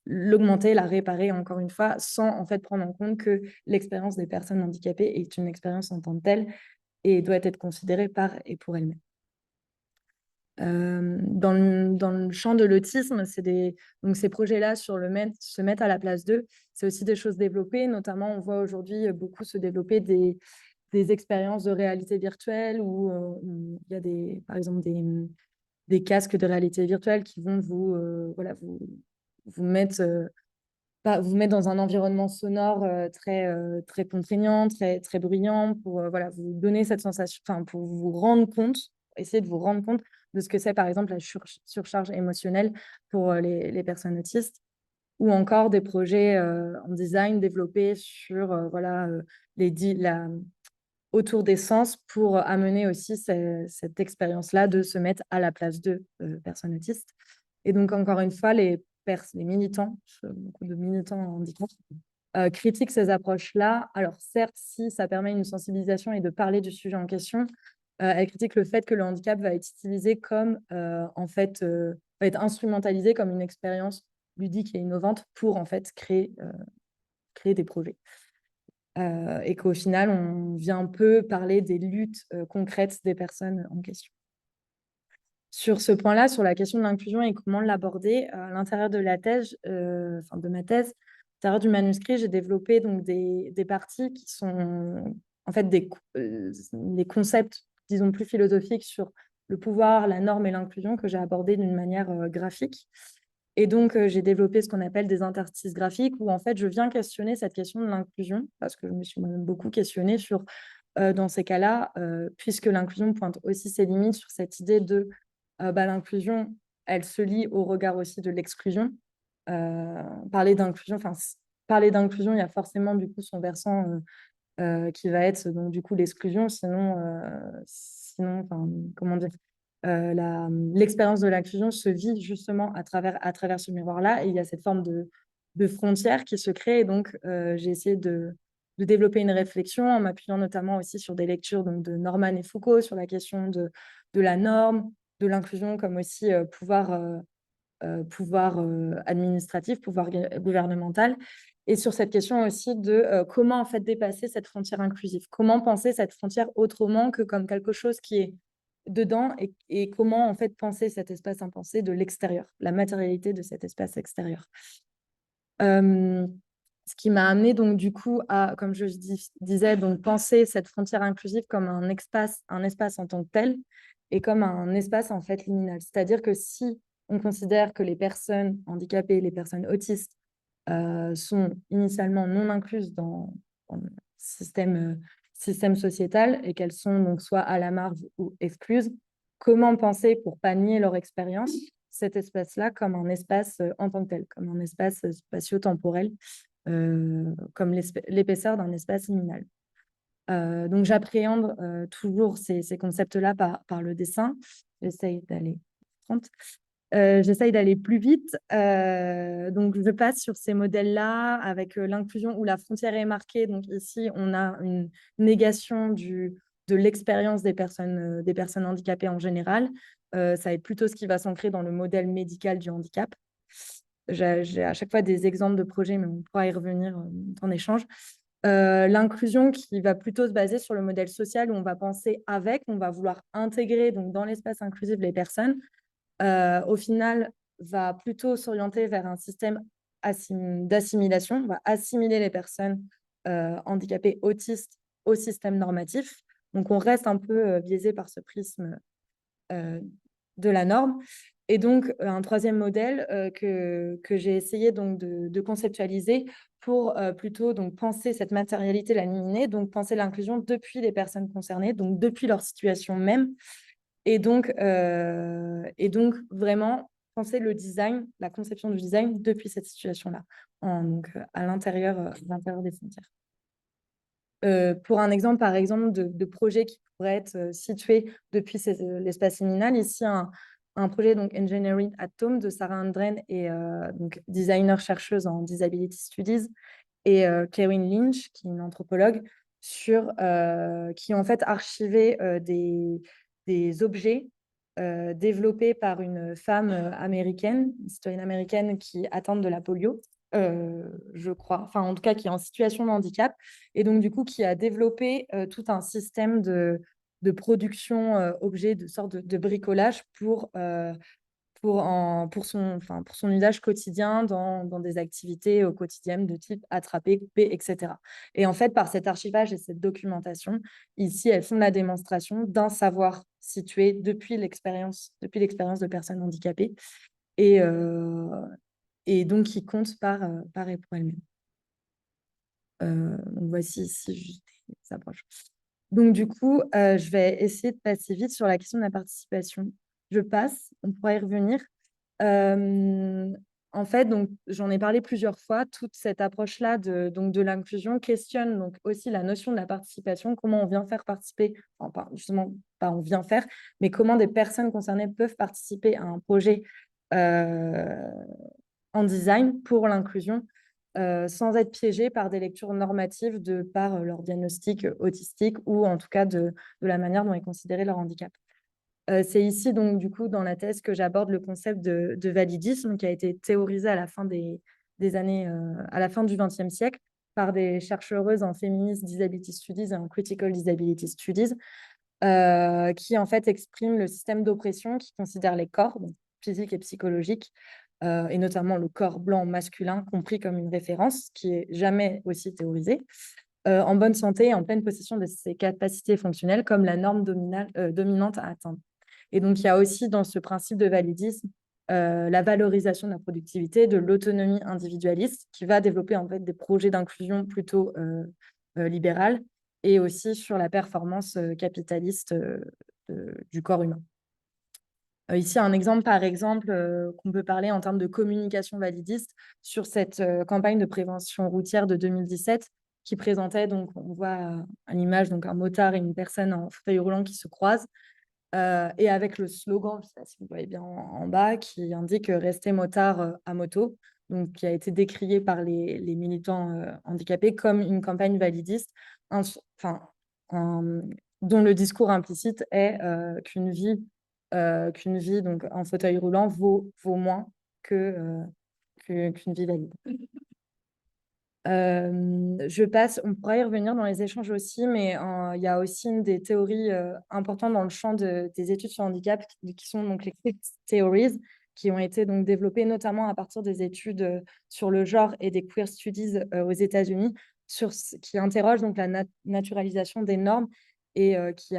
l'augmenter, la réparer, encore une fois, sans en fait prendre en compte que l'expérience des personnes handicapées est une expérience en tant que telle et doit être considérée par et pour elle-même. Dans le champ de l'autisme, donc ces projets-là se mettent à la place d'eux. C'est aussi des choses développées, notamment on voit aujourd'hui beaucoup se développer des expériences de réalité virtuelle où il y a par exemple des casques de réalité virtuelle qui vont vous mettre dans un environnement sonore très contraignant, très bruyant pour vous donner cette sensation, pour vous rendre compte, essayer de vous rendre compte de ce que c'est par exemple la surcharge émotionnelle pour les personnes autistes, ou encore des projets en design développés sur autour des sens pour amener aussi cette expérience-là de se mettre à la place de personnes autistes. Et donc, encore une fois, les militants, beaucoup de militants en handicap, critiquent ces approches-là. Alors, certes, si ça permet une sensibilisation et de parler du sujet en question, elles critiquent le fait que le handicap va être utilisé comme, va être instrumentalisé comme une expérience ludique et innovante pour, en fait, créer des projets. Et qu'au final, on vient un peu parler des luttes concrètes des personnes en question. Sur ce point-là, sur la question de l'inclusion et comment l'aborder, à l'intérieur de la thèse, de ma thèse, à l'intérieur du manuscrit, j'ai développé donc des parties qui sont en fait des concepts, disons, plus philosophiques sur le pouvoir, la norme et l'inclusion que j'ai abordé d'une manière graphique. Et donc, j'ai développé ce qu'on appelle des interstices graphiques où, en fait, je viens questionner cette question de l'inclusion parce que je me suis moi-même beaucoup questionnée sur, dans ces cas-là, puisque l'inclusion pointe aussi ses limites sur cette idée de l'inclusion, elle se lie au regard aussi de l'exclusion. Euh, parler d'inclusion, enfin, parler d'inclusion, il y a forcément, du coup, son versant qui va être, donc, du coup, l'exclusion. Sinon, enfin, comment dire, l'expérience de l'inclusion se vit justement à travers ce miroir-là et il y a cette forme de frontière qui se crée. Et donc, j'ai essayé de développer une réflexion en m'appuyant notamment aussi sur des lectures donc, de Norman et Foucault sur la question de la norme, de l'inclusion comme aussi pouvoir administratif, pouvoir gouvernemental, et sur cette question aussi de comment en fait dépasser cette frontière inclusive, comment penser cette frontière autrement que comme quelque chose qui est dedans et comment en fait penser cet espace impensé de l'extérieur, la matérialité de cet espace extérieur. Ce qui m'a amené donc du coup à, comme je disais, donc penser cette frontière inclusive comme un espace en tant que tel et comme un espace en fait liminal. C'est-à-dire que si on considère que les personnes handicapées, les personnes autistes sont initialement non incluses dans le système sociétal et qu'elles sont donc soit à la marge ou excluses, comment penser pour pas nier leur expérience cet espace-là comme un espace en tant que tel, comme un espace spatio-temporel, comme l'épaisseur d'un espace liminal. Donc j'appréhende toujours ces concepts-là par le dessin. J'essaye d'aller 30. J'essaye d'aller plus vite. Donc, je passe sur ces modèles-là avec l'inclusion où la frontière est marquée. Donc, ici, on a une négation de l'expérience des personnes handicapées en général. Ça va être plutôt ce qui va s'ancrer dans le modèle médical du handicap. J'ai à chaque fois des exemples de projets, mais on pourra y revenir en échange. L'inclusion qui va plutôt se baser sur le modèle social où on va penser avec, on va vouloir intégrer donc, dans l'espace inclusif les personnes au final, va plutôt s'orienter vers un système d'assimilation. On va assimiler les personnes handicapées autistes au système normatif. Donc, on reste un peu biaisé par ce prisme de la norme. Et donc, un troisième modèle que j'ai essayé donc, de conceptualiser pour plutôt donc, penser cette matérialité, la liminer, donc penser l'inclusion depuis les personnes concernées, donc depuis leur situation même, et donc vraiment penser le design, la conception du design depuis cette situation-là, donc à l'intérieur des frontières. Pour un exemple, par exemple, de projet qui pourrait être situé depuis l'espace liminal, ici un projet donc Engineering at Home de Sarah Andren et donc designer-chercheuse en Disability Studies et Kevin Lynch, qui est une anthropologue, qui ont en fait archivé des objets développés par une femme américaine, une citoyenne américaine qui atteinte de la polio, je crois, enfin en tout cas qui est en situation de handicap, et donc du coup qui a développé tout un système de production objets, de sorte de bricolage pour son usage quotidien dans des activités au quotidien de type attraper, couper, etc. Et en fait, par cet archivage et cette documentation, ici, elles font la démonstration d'un savoir situé depuis l'expérience de personnes handicapées et donc qui compte par et pour elles-mêmes. Donc voici ici juste des approches. Donc du coup, je vais essayer de passer vite sur la question de la participation. Je passe, on pourra y revenir. En fait, donc j'en ai parlé plusieurs fois. Toute cette approche-là de l'inclusion questionne donc aussi la notion de la participation, comment on vient faire participer, enfin justement pas on vient faire, mais comment des personnes concernées peuvent participer à un projet en design pour l'inclusion sans être piégées par des lectures normatives de par leur diagnostic autistique ou en tout cas de la manière dont est considéré leur handicap. C'est ici, donc, du coup, dans la thèse que j'aborde le concept de validisme qui a été théorisé à la fin des années, à la fin du XXe siècle par des chercheuses en Feminist Disability Studies et en Critical Disability Studies, qui, en fait, expriment le système d'oppression qui considère les corps, donc physiques et psychologiques, et notamment le corps blanc masculin, compris comme une référence, qui est jamais aussi théorisée, en bonne santé et en pleine possession de ses capacités fonctionnelles comme la norme dominante à atteindre. Et donc, il y a aussi dans ce principe de validisme la valorisation de la productivité, de l'autonomie individualiste, qui va développer en fait des projets d'inclusion plutôt libérales, et aussi sur la performance capitaliste du corps humain. Ici, un exemple, par exemple, qu'on peut parler en termes de communication validiste sur cette campagne de prévention routière de 2017 qui présentait, donc, on voit à l'image, donc un motard et une personne en fauteuil roulant qui se croisent, et avec le slogan, je ne sais pas si vous voyez bien en bas, qui indique Restez motard à moto, donc qui a été décrié par les militants handicapés comme une campagne validiste, enfin, dont le discours implicite est qu'une vie donc, en fauteuil roulant vaut moins qu'une vie valide. Je passe, on pourrait y revenir dans les échanges aussi, mais il y a aussi une des théories importantes dans le champ des études sur le handicap qui sont donc les queer theories, qui ont été donc développées notamment à partir des études sur le genre et des queer studies aux États-Unis, qui interrogent donc la naturalisation des normes et qui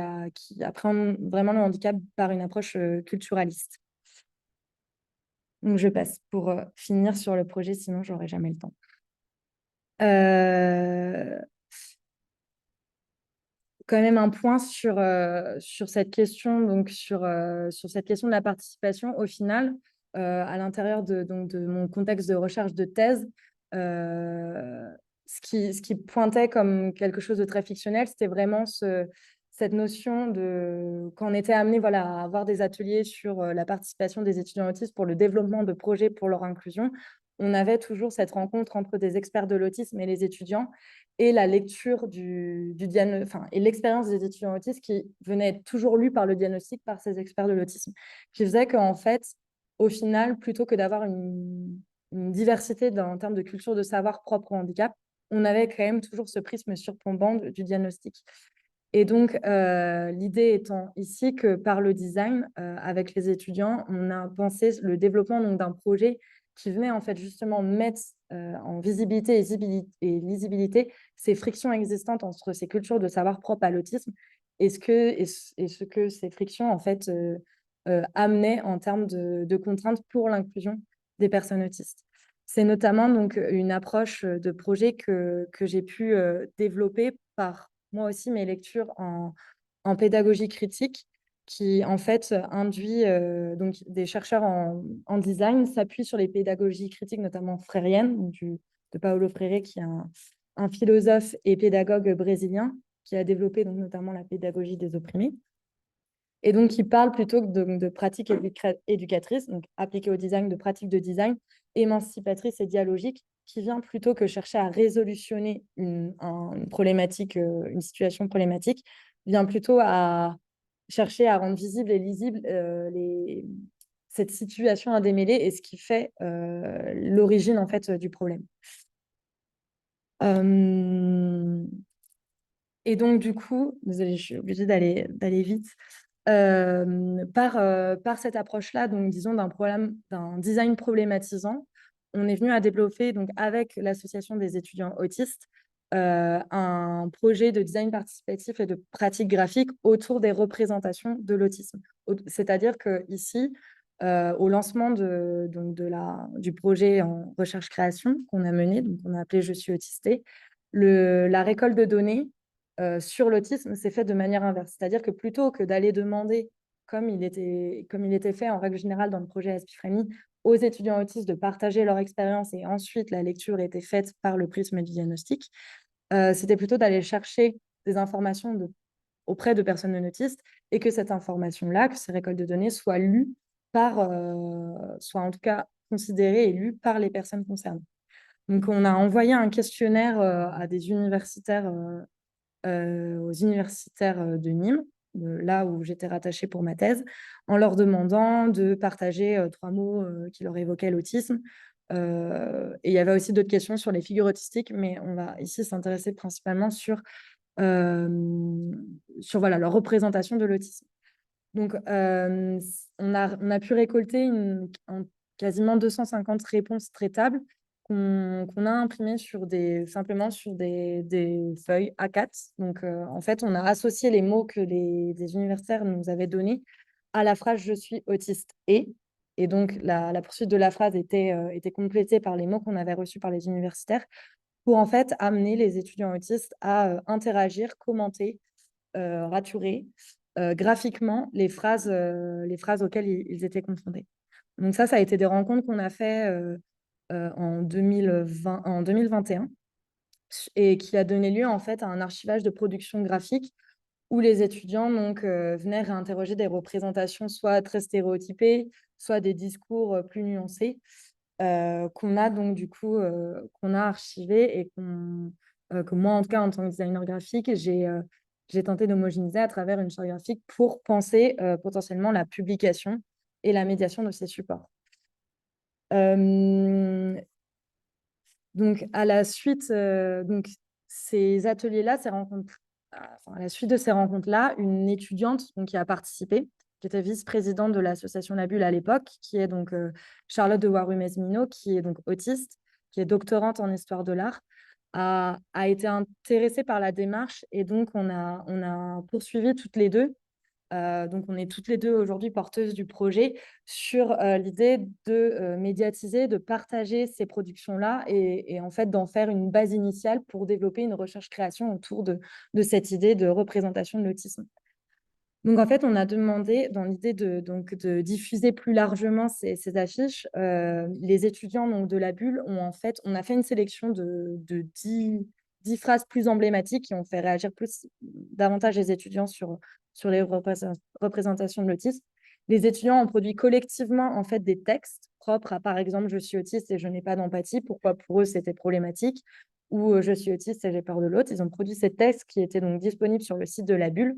appréhendent vraiment le handicap par une approche culturaliste. Donc je passe pour finir sur le projet, sinon j'aurai jamais le temps. Quand même un point sur cette question, donc sur cette question de la participation. Au final, à l'intérieur de mon contexte de recherche de thèse, ce qui pointait comme quelque chose de très fictionnel, c'était vraiment cette notion de quand on était amené à avoir des ateliers sur la participation des étudiants autistes pour le développement de projets pour leur inclusion, on avait toujours cette rencontre entre des experts de l'autisme et les étudiants, et la lecture du diagnostic, et l'expérience des étudiants autistes qui venait être toujours lue par le diagnostic, par ces experts de l'autisme, qui faisait qu'en fait, au final, plutôt que d'avoir une diversité en termes de culture de savoir propre au handicap, on avait quand même toujours ce prisme surplombant du diagnostic. Et donc, l'idée étant ici que par le design, avec les étudiants, on a pensé le développement d'un projet qui venait en fait justement mettre en visibilité et lisibilité ces frictions existantes entre ces cultures de savoir propres à l'autisme et ce que ces frictions en fait amenaient en termes de contraintes pour l'inclusion des personnes autistes. C'est notamment donc une approche de projet que j'ai pu développer par moi aussi mes lectures en pédagogie critique, qui en fait induit donc des chercheurs en design s'appuient sur les pédagogies critiques, notamment frériennes, de Paulo Freire, qui est un philosophe et pédagogue brésilien qui a développé donc notamment la pédagogie des opprimés. Et donc, il parle plutôt de pratiques éducatrices, donc appliquées au design, de pratiques de design émancipatrices et dialogiques, qui vient plutôt que chercher à résolutionner une problématique, une situation problématique, vient plutôt à chercher à rendre visible et lisible cette situation à démêler et ce qui fait l'origine en fait du problème. Et donc, du coup, désolée, je suis obligée d'aller vite. Par cette approche-là, donc disons d'un design problématisant, on est venu à développer donc avec l'association des étudiants autistes un projet de design participatif et de pratique graphique autour des représentations de l'autisme. C'est-à-dire que ici, au lancement du projet en recherche-création qu'on a mené, donc on a appelé Je suis autisté, la récolte de données sur l'autisme s'est fait de manière inverse. C'est-à-dire que plutôt que d'aller demander, comme il était fait en règle générale dans le projet Aspifreni, aux étudiants autistes de partager leur expérience et ensuite la lecture était faite par le prisme du diagnostic, c'était plutôt d'aller chercher des informations auprès de personnes non autistes et que cette information-là, que ces récoltes de données soient lues soit en tout cas considérées et lues par les personnes concernées. Donc, on a envoyé un questionnaire à des universitaires aux universitaires de Nîmes, là où j'étais rattachée pour ma thèse, en leur demandant de partager 3 mots qui leur évoquaient l'autisme. Et il y avait aussi d'autres questions sur les figures autistiques, mais on va ici s'intéresser principalement sur leur représentation de l'autisme. Donc, on a pu récolter quasiment 250 réponses traitables qu'on a imprimées simplement sur des feuilles A4. Donc, en fait, on a associé les mots que des universitaires nous avaient donnés à la phrase « je suis autiste et donc la poursuite de la phrase était complétée par les mots qu'on avait reçus par les universitaires pour en fait amener les étudiants autistes à interagir, commenter, raturer graphiquement les phrases auxquelles ils étaient confrontés. Donc ça a été des rencontres qu'on a fait en 2021 et qui a donné lieu en fait à un archivage de production graphique où les étudiants donc, venaient réinterroger des représentations soit très stéréotypées, soit des discours plus nuancés, qu'on a donc du coup qu'on a archivé et que moi, en tout cas, en tant que designer graphique, j'ai tenté d'homogénéiser à travers une charte graphique pour penser potentiellement la publication et la médiation de ces supports. Donc, à la suite, donc, ces ateliers-là, ces rencontres, à la suite de ces rencontres-là, une étudiante donc, qui a participé, qui était vice-présidente de l'association La Bulle à l'époque, qui est donc Charlotte de Warumez-Minot, qui est donc autiste, qui est doctorante en histoire de l'art, a été intéressée par la démarche et donc on a poursuivi toutes les deux. Donc, on est toutes les deux aujourd'hui porteuses du projet sur l'idée de médiatiser, de partager ces productions-là et en fait d'en faire une base initiale pour développer une recherche-création autour de cette idée de représentation de l'autisme. Donc, en fait, on a demandé, dans l'idée de diffuser plus largement ces affiches, les étudiants donc, de la Bulle on a fait une sélection de 10 phrases plus emblématiques qui ont fait réagir davantage les étudiants sur les représentations de l'autisme. Les étudiants ont produit collectivement en fait, des textes propres à, par exemple, « Je suis autiste et je n'ai pas d'empathie », pourquoi pour eux c'était problématique, ou « Je suis autiste et j'ai peur de l'autre ». Ils ont produit ces textes qui étaient donc disponibles sur le site de la Bulle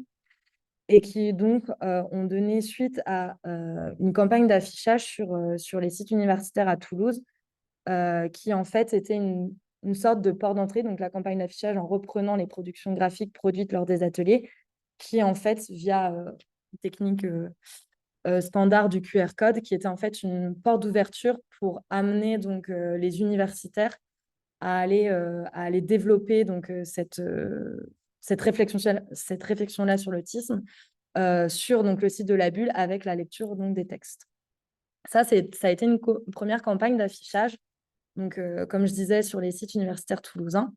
et qui donc ont donné suite à une campagne d'affichage sur les sites universitaires à Toulouse, qui en fait était une sorte de port d'entrée, donc la campagne d'affichage en reprenant les productions graphiques produites lors des ateliers, qui en fait, via une technique standard du QR code, qui était en fait une porte d'ouverture pour amener donc les universitaires à aller développer donc cette réflexion-là sur l'autisme sur donc, le site de la Bulle avec la lecture donc, des textes. Ça a été une première campagne d'affichage, donc, comme je disais, sur les sites universitaires toulousains.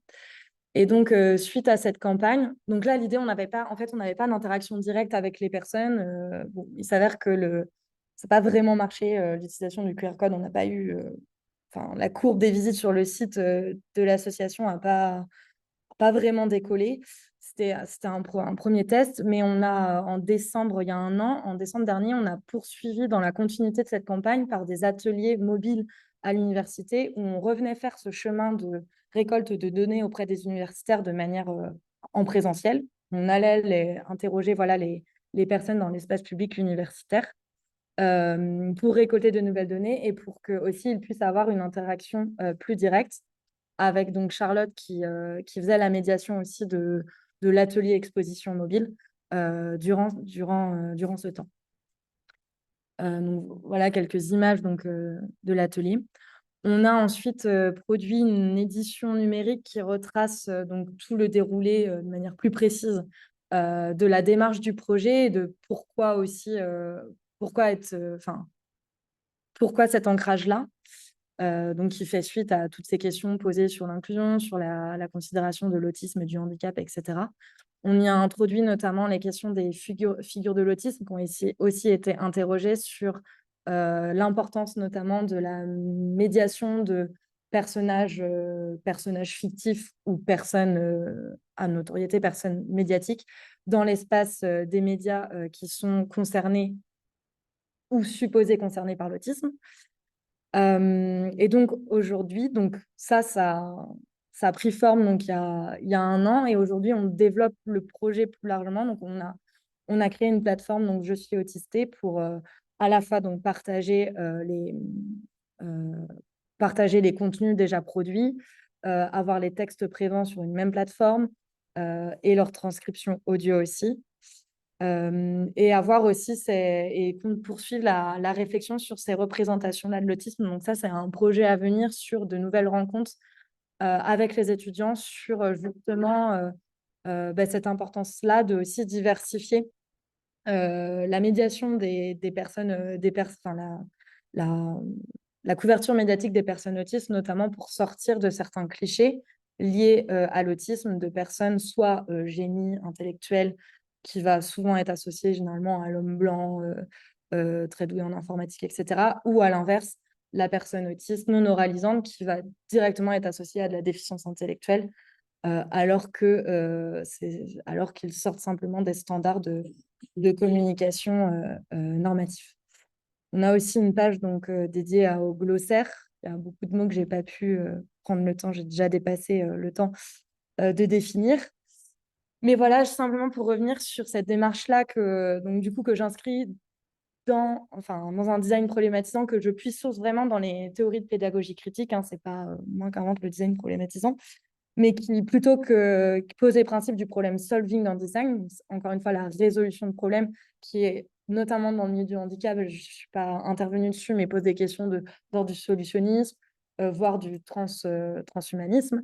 Et donc, suite à cette campagne, donc là, l'idée, on n'avait pas d'interaction directe avec les personnes. Bon, il s'avère que ça n'a pas vraiment marché, l'utilisation du QR code. On n'a pas eu... la courbe des visites sur le site de l'association n'a pas vraiment décollé. C'était un premier test, mais on a, en décembre, il y a un an, en décembre dernier, on a poursuivi dans la continuité de cette campagne par des ateliers mobiles à l'université où on revenait faire ce chemin de récolte de données auprès des universitaires de manière en présentiel. On allait interroger les personnes dans l'espace public universitaire pour récolter de nouvelles données et pour qu'eux aussi ils puissent avoir une interaction plus directe avec donc Charlotte qui faisait la médiation aussi de l'atelier exposition mobile durant ce temps. Donc, voilà quelques images donc, de l'atelier. On a ensuite produit une édition numérique qui retrace donc, tout le déroulé de manière plus précise de la démarche du projet et de pourquoi aussi, pourquoi cet ancrage-là. Donc, qui fait suite à toutes ces questions posées sur l'inclusion, sur la considération de l'autisme, du handicap, etc. On y a introduit notamment les questions des figures de l'autisme qui ont aussi été interrogées sur l'importance notamment de la médiation de personnages fictifs ou personnes à notoriété, personnes médiatiques dans l'espace des médias qui sont concernés ou supposés concernés par l'autisme. Et donc aujourd'hui, ça a pris forme donc, il y a un an et aujourd'hui, on développe le projet plus largement. Donc, on a créé une plateforme, donc Je suis autisté, pour à la fois donc, partager les contenus déjà produits, avoir les textes présents sur une même plateforme et leur transcription audio aussi. Et avoir aussi et poursuivre la réflexion sur ces représentations-là de l'autisme. Donc ça, c'est un projet à venir sur de nouvelles rencontres avec les étudiants sur justement cette importance-là de aussi diversifier la médiation des personnes, enfin, la couverture médiatique des personnes autistes, notamment pour sortir de certains clichés liés à l'autisme de personnes soit génie intellectuel, qui va souvent être associé généralement à l'homme blanc, très doué en informatique, etc., ou à l'inverse, la personne autiste non oralisante qui va directement être associée à de la déficience intellectuelle, alors qu'ils sortent simplement des standards de communication normatifs. On a aussi une page donc, dédiée au glossaire. Il y a beaucoup de mots que je n'ai pas pu prendre le temps, j'ai déjà dépassé le temps de définir. Mais voilà, simplement pour revenir sur cette démarche-là que j'inscris dans un design problématisant que je puisse source vraiment dans les théories de pédagogie critique. Ce n'est pas moi qui invente le design problématisant, mais qui, plutôt que poser le principe du problème solving dans le design, encore une fois, la résolution de problèmes, qui est notamment dans le milieu du handicap, je ne suis pas intervenue dessus, mais pose des questions d'ordre du solutionnisme, voire du transhumanisme.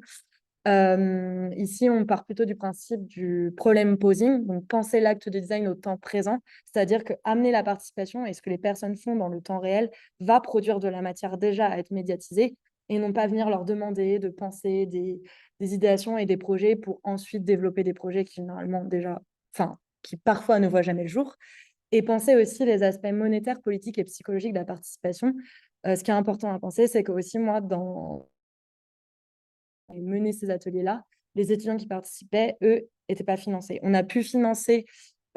Ici, on part plutôt du principe du problème posing, donc penser l'acte de design au temps présent, c'est-à-dire que amener la participation et ce que les personnes font dans le temps réel va produire de la matière déjà à être médiatisée et non pas venir leur demander de penser des idéations et des projets pour ensuite développer des projets qui généralement déjà, enfin, qui parfois ne voient jamais le jour. Et penser aussi les aspects monétaires, politiques et psychologiques de la participation. Ce qui est important à penser, c'est que aussi moi, dans mener ces ateliers-là, les étudiants qui participaient, eux, n'étaient pas financés. On a pu financer,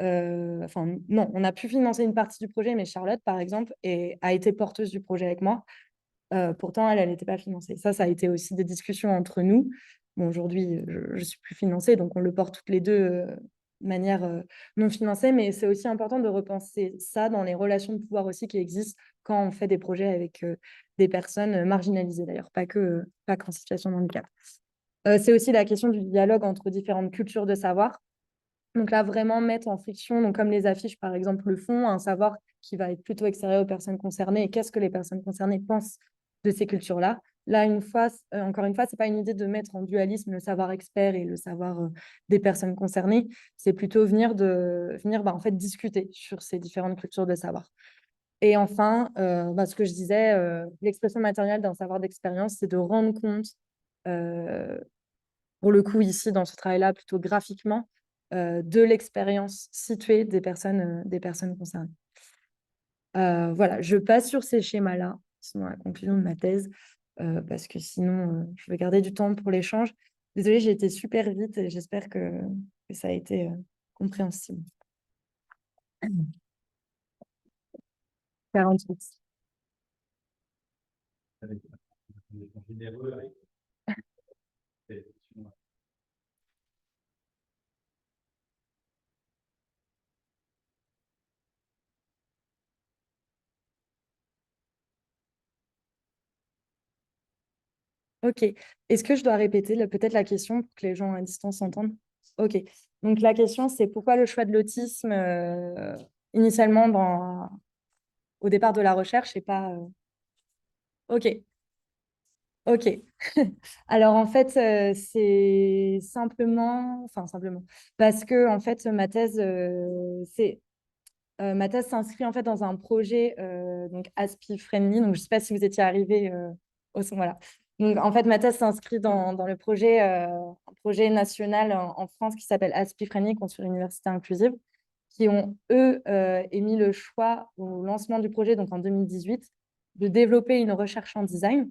on a pu financer une partie du projet, mais Charlotte, par exemple, a été porteuse du projet avec moi. Pourtant, elle n'était pas financée. Ça a été aussi des discussions entre nous. Bon, aujourd'hui, je ne suis plus financée, donc on le porte toutes les deux de manière non financée, mais c'est aussi important de repenser ça dans les relations de pouvoir aussi qui existent quand on fait des projets avec des personnes marginalisées, d'ailleurs, pas qu'en situation de handicap. C'est aussi la question du dialogue entre différentes cultures de savoir. Donc là, vraiment mettre en friction, donc comme les affiches, par exemple, le font, un savoir qui va être plutôt extérieur aux personnes concernées et qu'est-ce que les personnes concernées pensent de ces cultures-là. Là, encore une fois, ce n'est pas une idée de mettre en dualisme le savoir expert et le savoir des personnes concernées. C'est plutôt venir en fait, discuter sur ces différentes cultures de savoir. Et enfin, ce que je disais, l'expression matérielle d'un savoir d'expérience, c'est de rendre compte, pour le coup, ici, dans ce travail-là, plutôt graphiquement, de l'expérience située des personnes concernées. Voilà, je passe sur ces schémas-là, sinon la conclusion de ma thèse, parce que sinon, je vais garder du temps pour l'échange. Désolée, j'ai été super vite et j'espère que ça a été compréhensible. 48. Ok. Est-ce que je dois répéter peut-être la question pour que les gens à distance entendent? Ok. Donc la question, c'est pourquoi le choix de l'autisme initialement au départ de la recherche et pas... Ok. Ok. Alors en fait, c'est simplement, parce que en fait, ma thèse s'inscrit en fait dans un projet donc ASPI Friendly. Donc je ne sais pas si vous étiez arrivé au son. Voilà. Donc en fait, ma thèse s'inscrit dans le projet, un projet national en France qui s'appelle ASPI Friendly, Construire une université inclusive, qui ont eux émis le choix au lancement du projet, donc en 2018, de développer une recherche en design.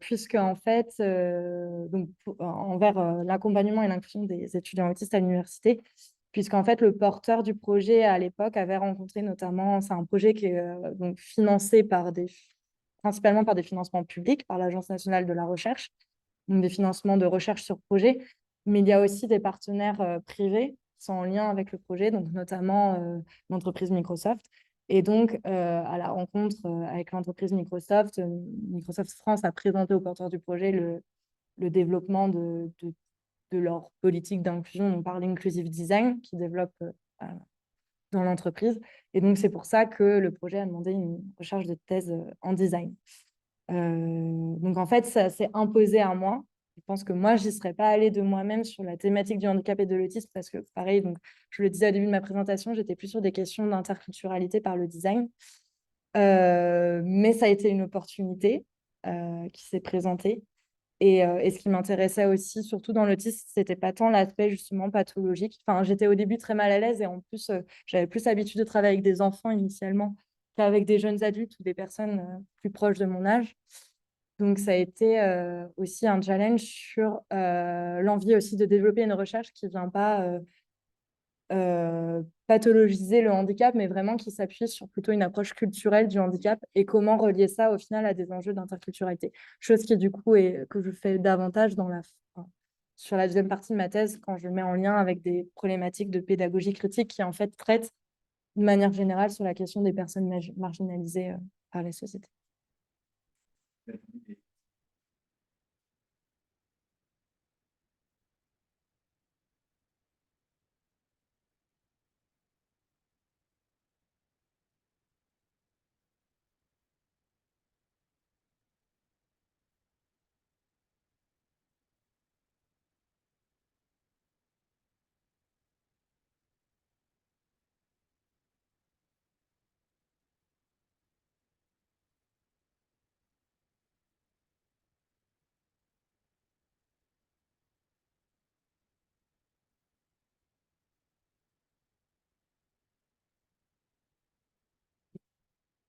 Puisque en fait, envers l'accompagnement et l'inclusion des étudiants autistes à l'université, puisqu'en fait, le porteur du projet à l'époque avait rencontré notamment, c'est un projet qui est donc financé principalement par des financements publics, par l'Agence nationale de la recherche, donc des financements de recherche sur projet, mais il y a aussi des partenaires privés qui sont en lien avec le projet, donc notamment l'entreprise Microsoft. Et donc, à la rencontre avec l'entreprise Microsoft, Microsoft France a présenté aux porteurs du projet le développement de leur politique d'inclusion, donc par l'inclusive design qui développe dans l'entreprise. Et donc, c'est pour ça que le projet a demandé une recherche de thèse en design. Donc, en fait, ça s'est imposé à moi, pense que moi, je n'y serais pas allée de moi-même sur la thématique du handicap et de l'autisme parce que, pareil, donc, je le disais au début de ma présentation, j'étais plus sur des questions d'interculturalité par le design. Mais ça a été une opportunité qui s'est présentée. Et ce qui m'intéressait aussi, surtout dans l'autisme, c'était pas tant l'aspect justement pathologique. Enfin, j'étais au début très mal à l'aise et en plus, j'avais plus l'habitude de travailler avec des enfants initialement qu'avec des jeunes adultes ou des personnes plus proches de mon âge. Donc, ça a été aussi un challenge sur l'envie aussi de développer une recherche qui ne vient pas pathologiser le handicap, mais vraiment qui s'appuie sur plutôt une approche culturelle du handicap et comment relier ça au final à des enjeux d'interculturalité. Chose qui, du coup, est que je fais davantage sur la deuxième partie de ma thèse quand je le mets en lien avec des problématiques de pédagogie critique qui, en fait, traitent de manière générale sur la question des personnes marginalisées par les sociétés.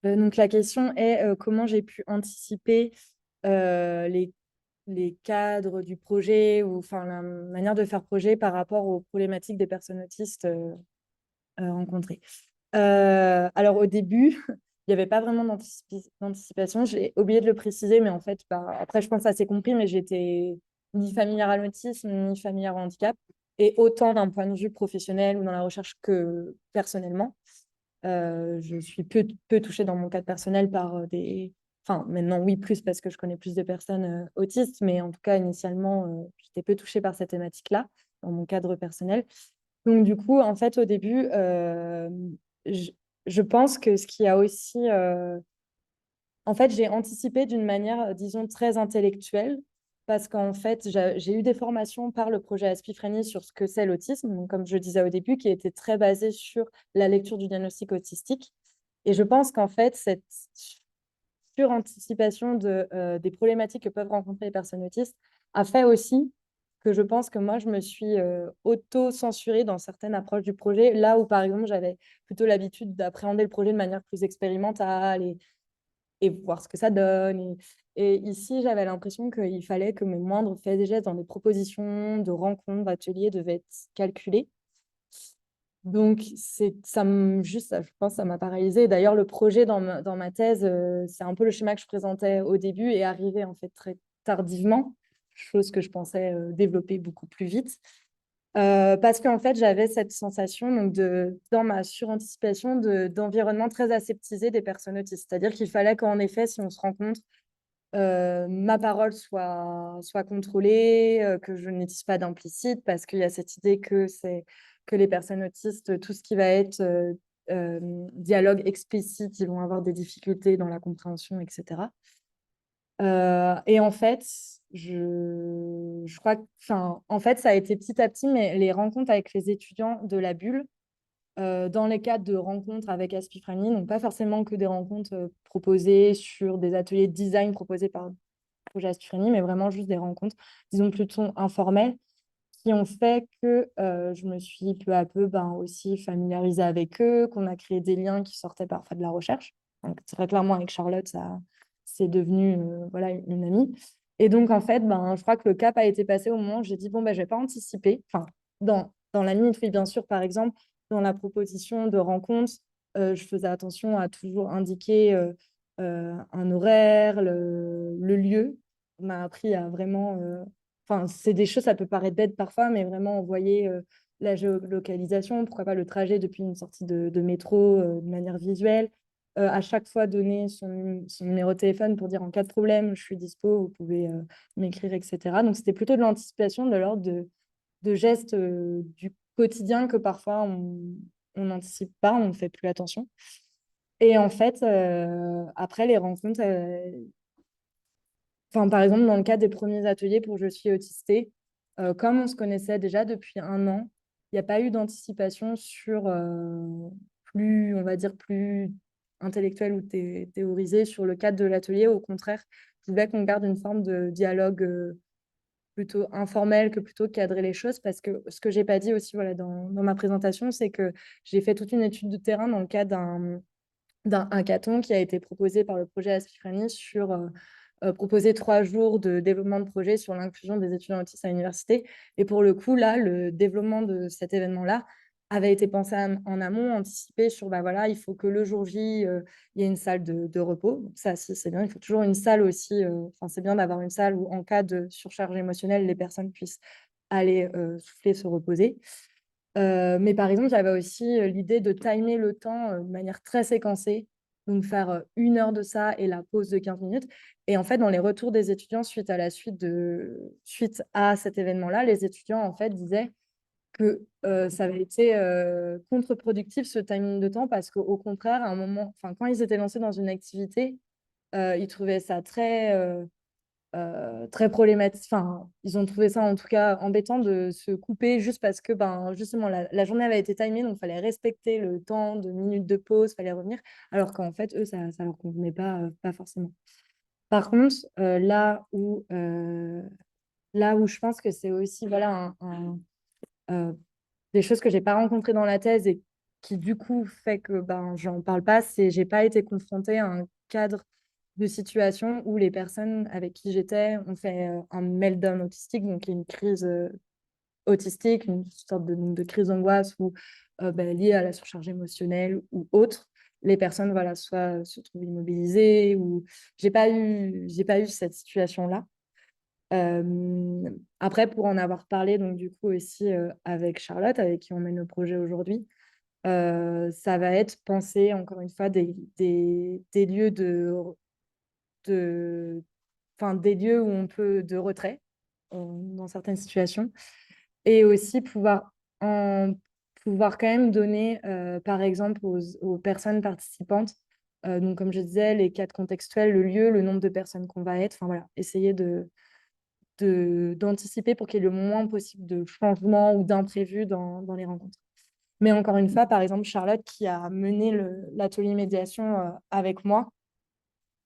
Donc, la question est comment j'ai pu anticiper les cadres du projet ou enfin, la manière de faire projet par rapport aux problématiques des personnes autistes rencontrées. Alors, au début, il n'y avait pas vraiment d'anticipation. J'ai oublié de le préciser, mais en fait, bah, après, je pense que ça s'est compris, mais j'étais ni familière à l'autisme, ni familière au handicap, et autant d'un point de vue professionnel ou dans la recherche que personnellement. Je suis peu touchée dans mon cadre personnel par des... Enfin, maintenant, oui, plus parce que je connais plus de personnes autistes, mais en tout cas, initialement, j'étais peu touchée par cette thématique-là dans mon cadre personnel. Donc, du coup, en fait, au début, je, je pense que ce qui a aussi... En fait, j'ai anticipé d'une manière, disons, très intellectuelle, parce qu'en fait, j'ai eu des formations par le projet Aspifreni sur ce que c'est l'autisme, donc, comme je disais au début, qui était très basé sur la lecture du diagnostic autistique. Et je pense qu'en fait, cette suranticipation des problématiques que peuvent rencontrer les personnes autistes a fait aussi que je pense que moi, je me suis auto-censurée dans certaines approches du projet, là où, par exemple, j'avais plutôt l'habitude d'appréhender le projet de manière plus expérimentale et voir ce que ça donne. Et ici, j'avais l'impression qu'il fallait que mes moindres faits et gestes dans des propositions, de rencontres, d'ateliers devaient être calculés. Donc, juste, je pense que ça m'a paralysée. D'ailleurs, le projet dans ma thèse, c'est un peu le schéma que je présentais au début et arrivé en fait très tardivement, chose que je pensais développer beaucoup plus vite. Parce qu'en fait, j'avais cette sensation, donc dans ma suranticipation, d'environnement très aseptisé des personnes autistes. C'est-à-dire qu'il fallait qu'en effet, si on se rencontre, ma parole soit contrôlée, que je n'utilise pas d'implicite, parce qu'il y a cette idée que les personnes autistes, tout ce qui va être dialogue explicite, ils vont avoir des difficultés dans la compréhension, etc. Et en fait, je crois que, en fait, ça a été petit à petit, mais les rencontres avec les étudiants de la bulle, dans les cadres de rencontres avec Aspifrani, donc pas forcément que des rencontres proposées sur des ateliers de design proposés par le projet Aspifrani, mais vraiment juste des rencontres, disons plutôt informelles, qui ont fait que je me suis peu à peu aussi familiarisée avec eux, qu'on a créé des liens qui sortaient parfois de la recherche. Donc, très clairement, avec Charlotte, ça, c'est devenu voilà, une amie. Et donc, en fait, je crois que le cap a été passé au moment où j'ai dit, bon, je ne vais pas anticiper. Enfin, dans la limite, oui, bien sûr, par exemple, dans la proposition de rencontre, je faisais attention à toujours indiquer un horaire, le lieu. On m'a appris à vraiment... Enfin, c'est des choses, ça peut paraître bête parfois, mais vraiment envoyer la géolocalisation, pourquoi pas le trajet depuis une sortie de métro de manière visuelle. À chaque fois donner son numéro de téléphone pour dire en cas de problème, je suis dispo, vous pouvez m'écrire, etc. Donc, c'était plutôt de l'anticipation de l'ordre de gestes du quotidien que parfois on n'anticipe pas, on ne fait plus attention. Et en fait, après les rencontres, par exemple, dans le cadre des premiers ateliers pour Je suis autisté, comme on se connaissait déjà depuis 1 an, il n'y a pas eu d'anticipation sur plus, on va dire, plus intellectuel ou théorisé sur le cadre de l'atelier. Au contraire, je voulais qu'on garde une forme de dialogue plutôt informel que plutôt cadrer les choses, parce que ce que j'ai pas dit aussi voilà, dans ma présentation, c'est que j'ai fait toute une étude de terrain dans le cadre d'un hackathon qui a été proposé par le projet Aspifrani sur proposer 3 jours de développement de projet sur l'inclusion des étudiants autistes à l'université. Et pour le coup, là, le développement de cet événement-là avait été pensé en amont, anticipé sur, bah voilà, il faut que le jour J, il y ait une salle de repos. Donc ça, si, c'est bien. Il faut toujours une salle aussi. Enfin, c'est bien d'avoir une salle où, en cas de surcharge émotionnelle, les personnes puissent aller souffler, se reposer. Mais par exemple, j'avais aussi l'idée de timer le temps de manière très séquencée, donc faire 1 heure de ça et la pause de 15 minutes. Et en fait, dans les retours des étudiants suite à cet événement-là, les étudiants en fait disaient que ça avait été contre-productif ce timing de temps parce qu'au contraire, à un moment, enfin, quand ils étaient lancés dans une activité, ils trouvaient ça très problématique. Enfin, ils ont trouvé ça en tout cas embêtant de se couper juste parce que ben, justement la journée avait été timée, donc il fallait respecter le temps de minutes de pause, il fallait revenir, alors qu'en fait, eux, ça ne leur convenait pas forcément. Par contre, là où je pense que c'est aussi voilà, des choses que je n'ai pas rencontrées dans la thèse et qui du coup fait que ben, j'en parle pas, c'est j'ai pas été confrontée à un cadre de situation où les personnes avec qui j'étais ont fait un meltdown autistique, donc une crise autistique, une sorte de crise d'angoisse ou liée à la surcharge émotionnelle ou autre. Les personnes voilà, soit se trouvent immobilisées ou j'ai pas eu cette situation-là. Après, pour en avoir parlé, donc du coup aussi avec Charlotte, avec qui on mène le projet aujourd'hui, ça va être penser, encore une fois, des lieux de, enfin, des lieux où on peut de retrait dans certaines situations, et aussi pouvoir quand même donner, par exemple, aux personnes participantes, donc comme je disais, les cadres contextuels, le lieu, le nombre de personnes qu'on va être, enfin voilà, essayer d'anticiper pour qu'il y ait le moins possible de changements ou d'imprévus dans les rencontres. Mais encore une fois, par exemple, Charlotte qui a mené l'atelier médiation avec moi.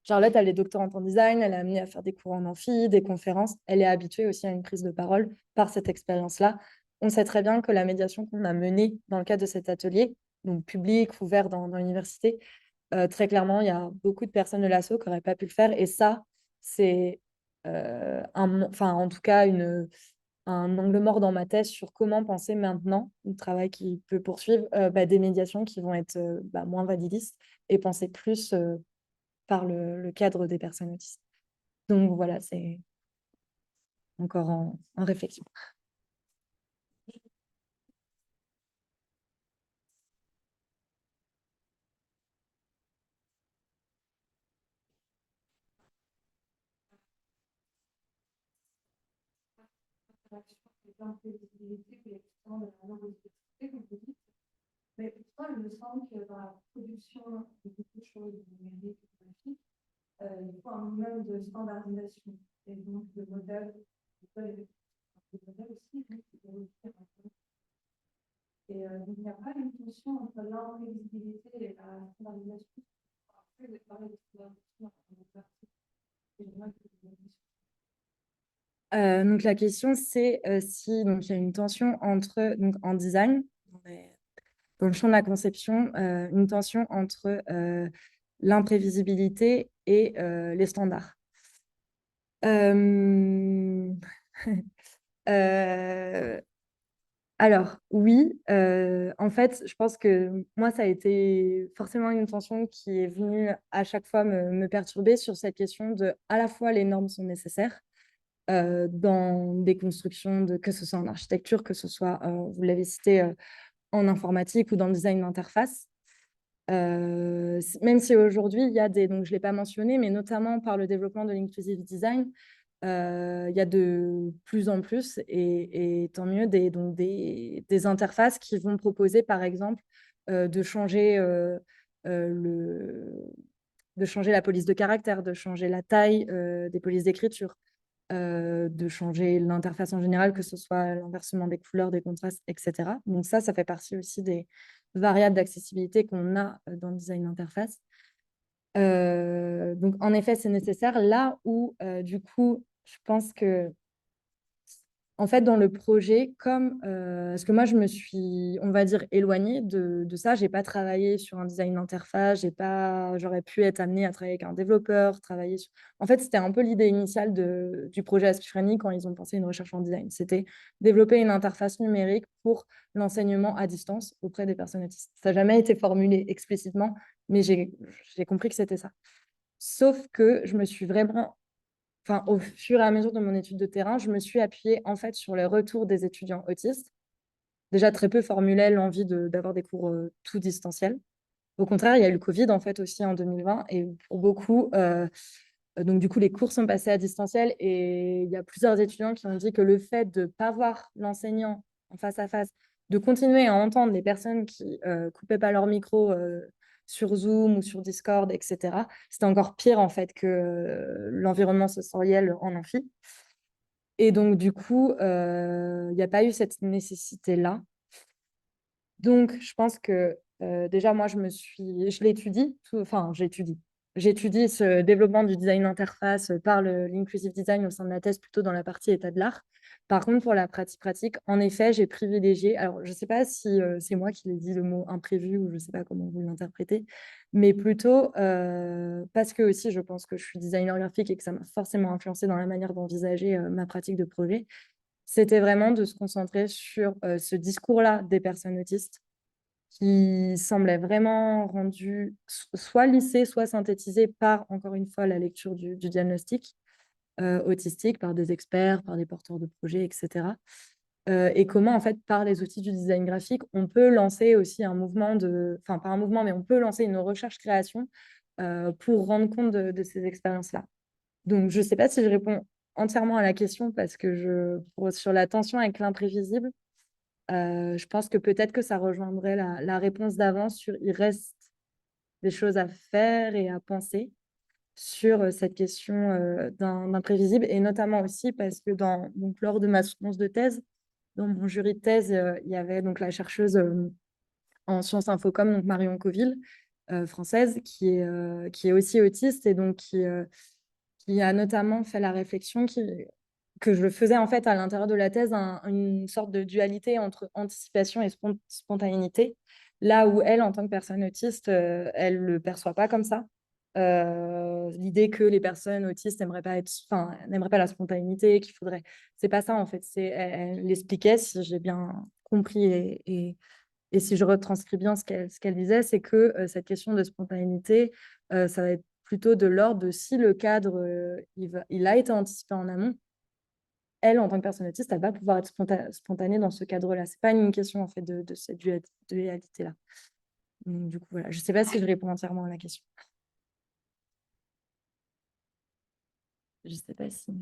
Charlotte, elle est doctorante en design, elle est amenée à faire des cours en amphi, des conférences. Elle est habituée aussi à une prise de parole par cette expérience-là. On sait très bien que la médiation qu'on a menée dans le cadre de cet atelier, donc public, ouvert dans l'université, très clairement, il y a beaucoup de personnes de l'asso qui n'auraient pas pu le faire. Et ça, c'est enfin, en tout cas un angle mort dans ma thèse sur comment penser maintenant, le travail qui peut poursuivre, des médiations qui vont être moins validistes et penser plus par le cadre des personnes autistes. Donc voilà, c'est encore en réflexion. Mais toutefois, il me semble que dans la production de beaucoup de choses numériques et graphiques, il faut un minimum de standardisation et donc de modèles, de modèles aussi qui peuvent faire un peu. Et donc, il n'y a pas une tension entre l'imprévisibilité et la standardisation. Après, vous parlez de standardisation donc la question c'est si donc il y a une tension entre donc en design dans le champ de la conception une tension entre l'imprévisibilité et les standards. Euh, euh, Alors, oui, en fait, je pense que moi, ça a été forcément une tension qui est venue à chaque fois me perturber sur cette question de, à la fois, les normes sont nécessaires dans des constructions, que ce soit en architecture, que ce soit, vous l'avez cité, en informatique ou dans le design d'interface. Même si aujourd'hui, il y a donc je ne l'ai pas mentionné, mais notamment par le développement de l'inclusive design, il y a de plus en plus, et tant mieux, des interfaces qui vont proposer, par exemple, de changer de changer la police de caractère, de changer la taille des polices d'écriture, de changer l'interface en général, que ce soit l'inversement des couleurs, des contrastes, etc. Donc ça fait partie aussi des variables d'accessibilité qu'on a dans le design d'interface. Donc en effet, c'est nécessaire. Là où, du coup, je pense que en fait, dans le projet, parce que moi, je me suis, on va dire, éloignée de ça. Je n'ai pas travaillé sur un design d'interface. J'aurais pu être amenée à travailler avec un développeur, travailler sur... En fait, c'était un peu l'idée initiale du projet Aspifrani quand ils ont pensé une recherche en design. C'était développer une interface numérique pour l'enseignement à distance auprès des personnes autistes. Ça n'a jamais été formulé explicitement, mais j'ai compris que c'était ça. Sauf que je me suis vraiment au fur et à mesure de mon étude de terrain, je me suis appuyée en fait sur les retours des étudiants autistes. Déjà, très peu formulaient l'envie d'avoir des cours tout distanciels. Au contraire, il y a eu le Covid en fait aussi en 2020 et pour beaucoup, donc du coup, les cours sont passés à distanciel et il y a plusieurs étudiants qui ont dit que le fait de ne pas voir l'enseignant en face à face, de continuer à entendre les personnes qui coupaient pas leur micro sur Zoom ou sur Discord, etc., c'était encore pire en fait que l'environnement sensoriel en amphi. Et donc, du coup, il n'y a pas eu cette nécessité-là. Donc, je pense que déjà, moi, je l'étudie, enfin, j'étudie ce développement du design interface par l'inclusive design au sein de la thèse, plutôt dans la partie état de l'art. Par contre, pour la pratique, en effet, j'ai privilégié, alors je ne sais pas si c'est moi qui l'ai dit le mot imprévu ou je ne sais pas comment vous l'interprétez, mais plutôt parce que aussi, je pense que je suis designer graphique et que ça m'a forcément influencé dans la manière d'envisager ma pratique de projet. C'était vraiment de se concentrer sur ce discours-là des personnes autistes qui semblait vraiment rendu soit lissé, soit synthétisé par, encore une fois, la lecture du diagnostic autistique par des experts, par des porteurs de projets, etc. Et comment, en fait, par les outils du design graphique, on peut lancer aussi un mouvement enfin, pas un mouvement, mais on peut lancer une recherche-création pour rendre compte de ces expériences-là. Donc, je ne sais pas si je réponds entièrement à la question parce que sur la tension avec l'imprévisible, je pense que peut-être que ça rejoindrait la réponse d'avant sur il reste des choses à faire et à penser sur cette question d'imprévisible, et notamment aussi parce que donc, lors de ma soutenance de thèse, dans mon jury de thèse, il y avait donc la chercheuse en sciences infocom, donc Marion Coville, française, qui est aussi autiste et donc qui a notamment fait la réflexion que je faisais en fait à l'intérieur de la thèse, une sorte de dualité entre anticipation et spontanéité, là où elle, en tant que personne autiste, elle ne le perçoit pas comme ça. L'idée que les personnes autistes n'aimeraient pas la spontanéité, qu'il faudrait... C'est pas ça en fait. Elle l'expliquait, si j'ai bien compris et si je retranscris bien ce qu'elle disait, c'est que cette question de spontanéité, ça va être plutôt de l'ordre de si le cadre il a été anticipé en amont, elle, en tant que personne autiste, elle va pouvoir être spontanée dans ce cadre-là. Ce n'est pas une question en fait, de cette dualité-là. Du coup, voilà. Je ne sais pas si je réponds entièrement à la question. Je ne sais pas si...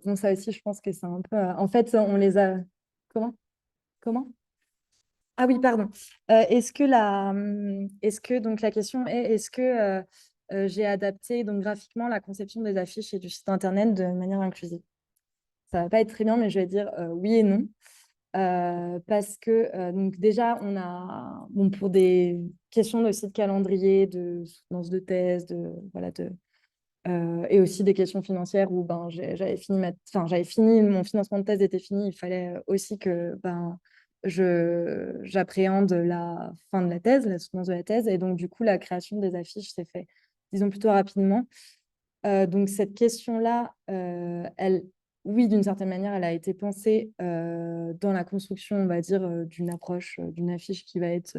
Bon, ça aussi, je pense que c'est un peu... En fait, on les a... Comment? Ah oui, pardon. Est-ce que donc la question est est-ce que j'ai adapté donc graphiquement la conception des affiches et du site internet de manière inclusive? Ça va pas être très bien, mais je vais dire oui et non. Parce que donc déjà, on a bon, pour des questions de site calendrier, de soutenance de thèse, et aussi des questions financières où ben, j'avais fini, mon financement de thèse était fini, il fallait aussi que ben, j'appréhende la fin de la thèse, la soutenance de la thèse, et donc du coup, la création des affiches s'est fait, disons, plutôt rapidement. Donc cette question-là, oui, d'une certaine manière, elle a été pensée dans la construction, on va dire, d'une approche, d'une affiche qui va être,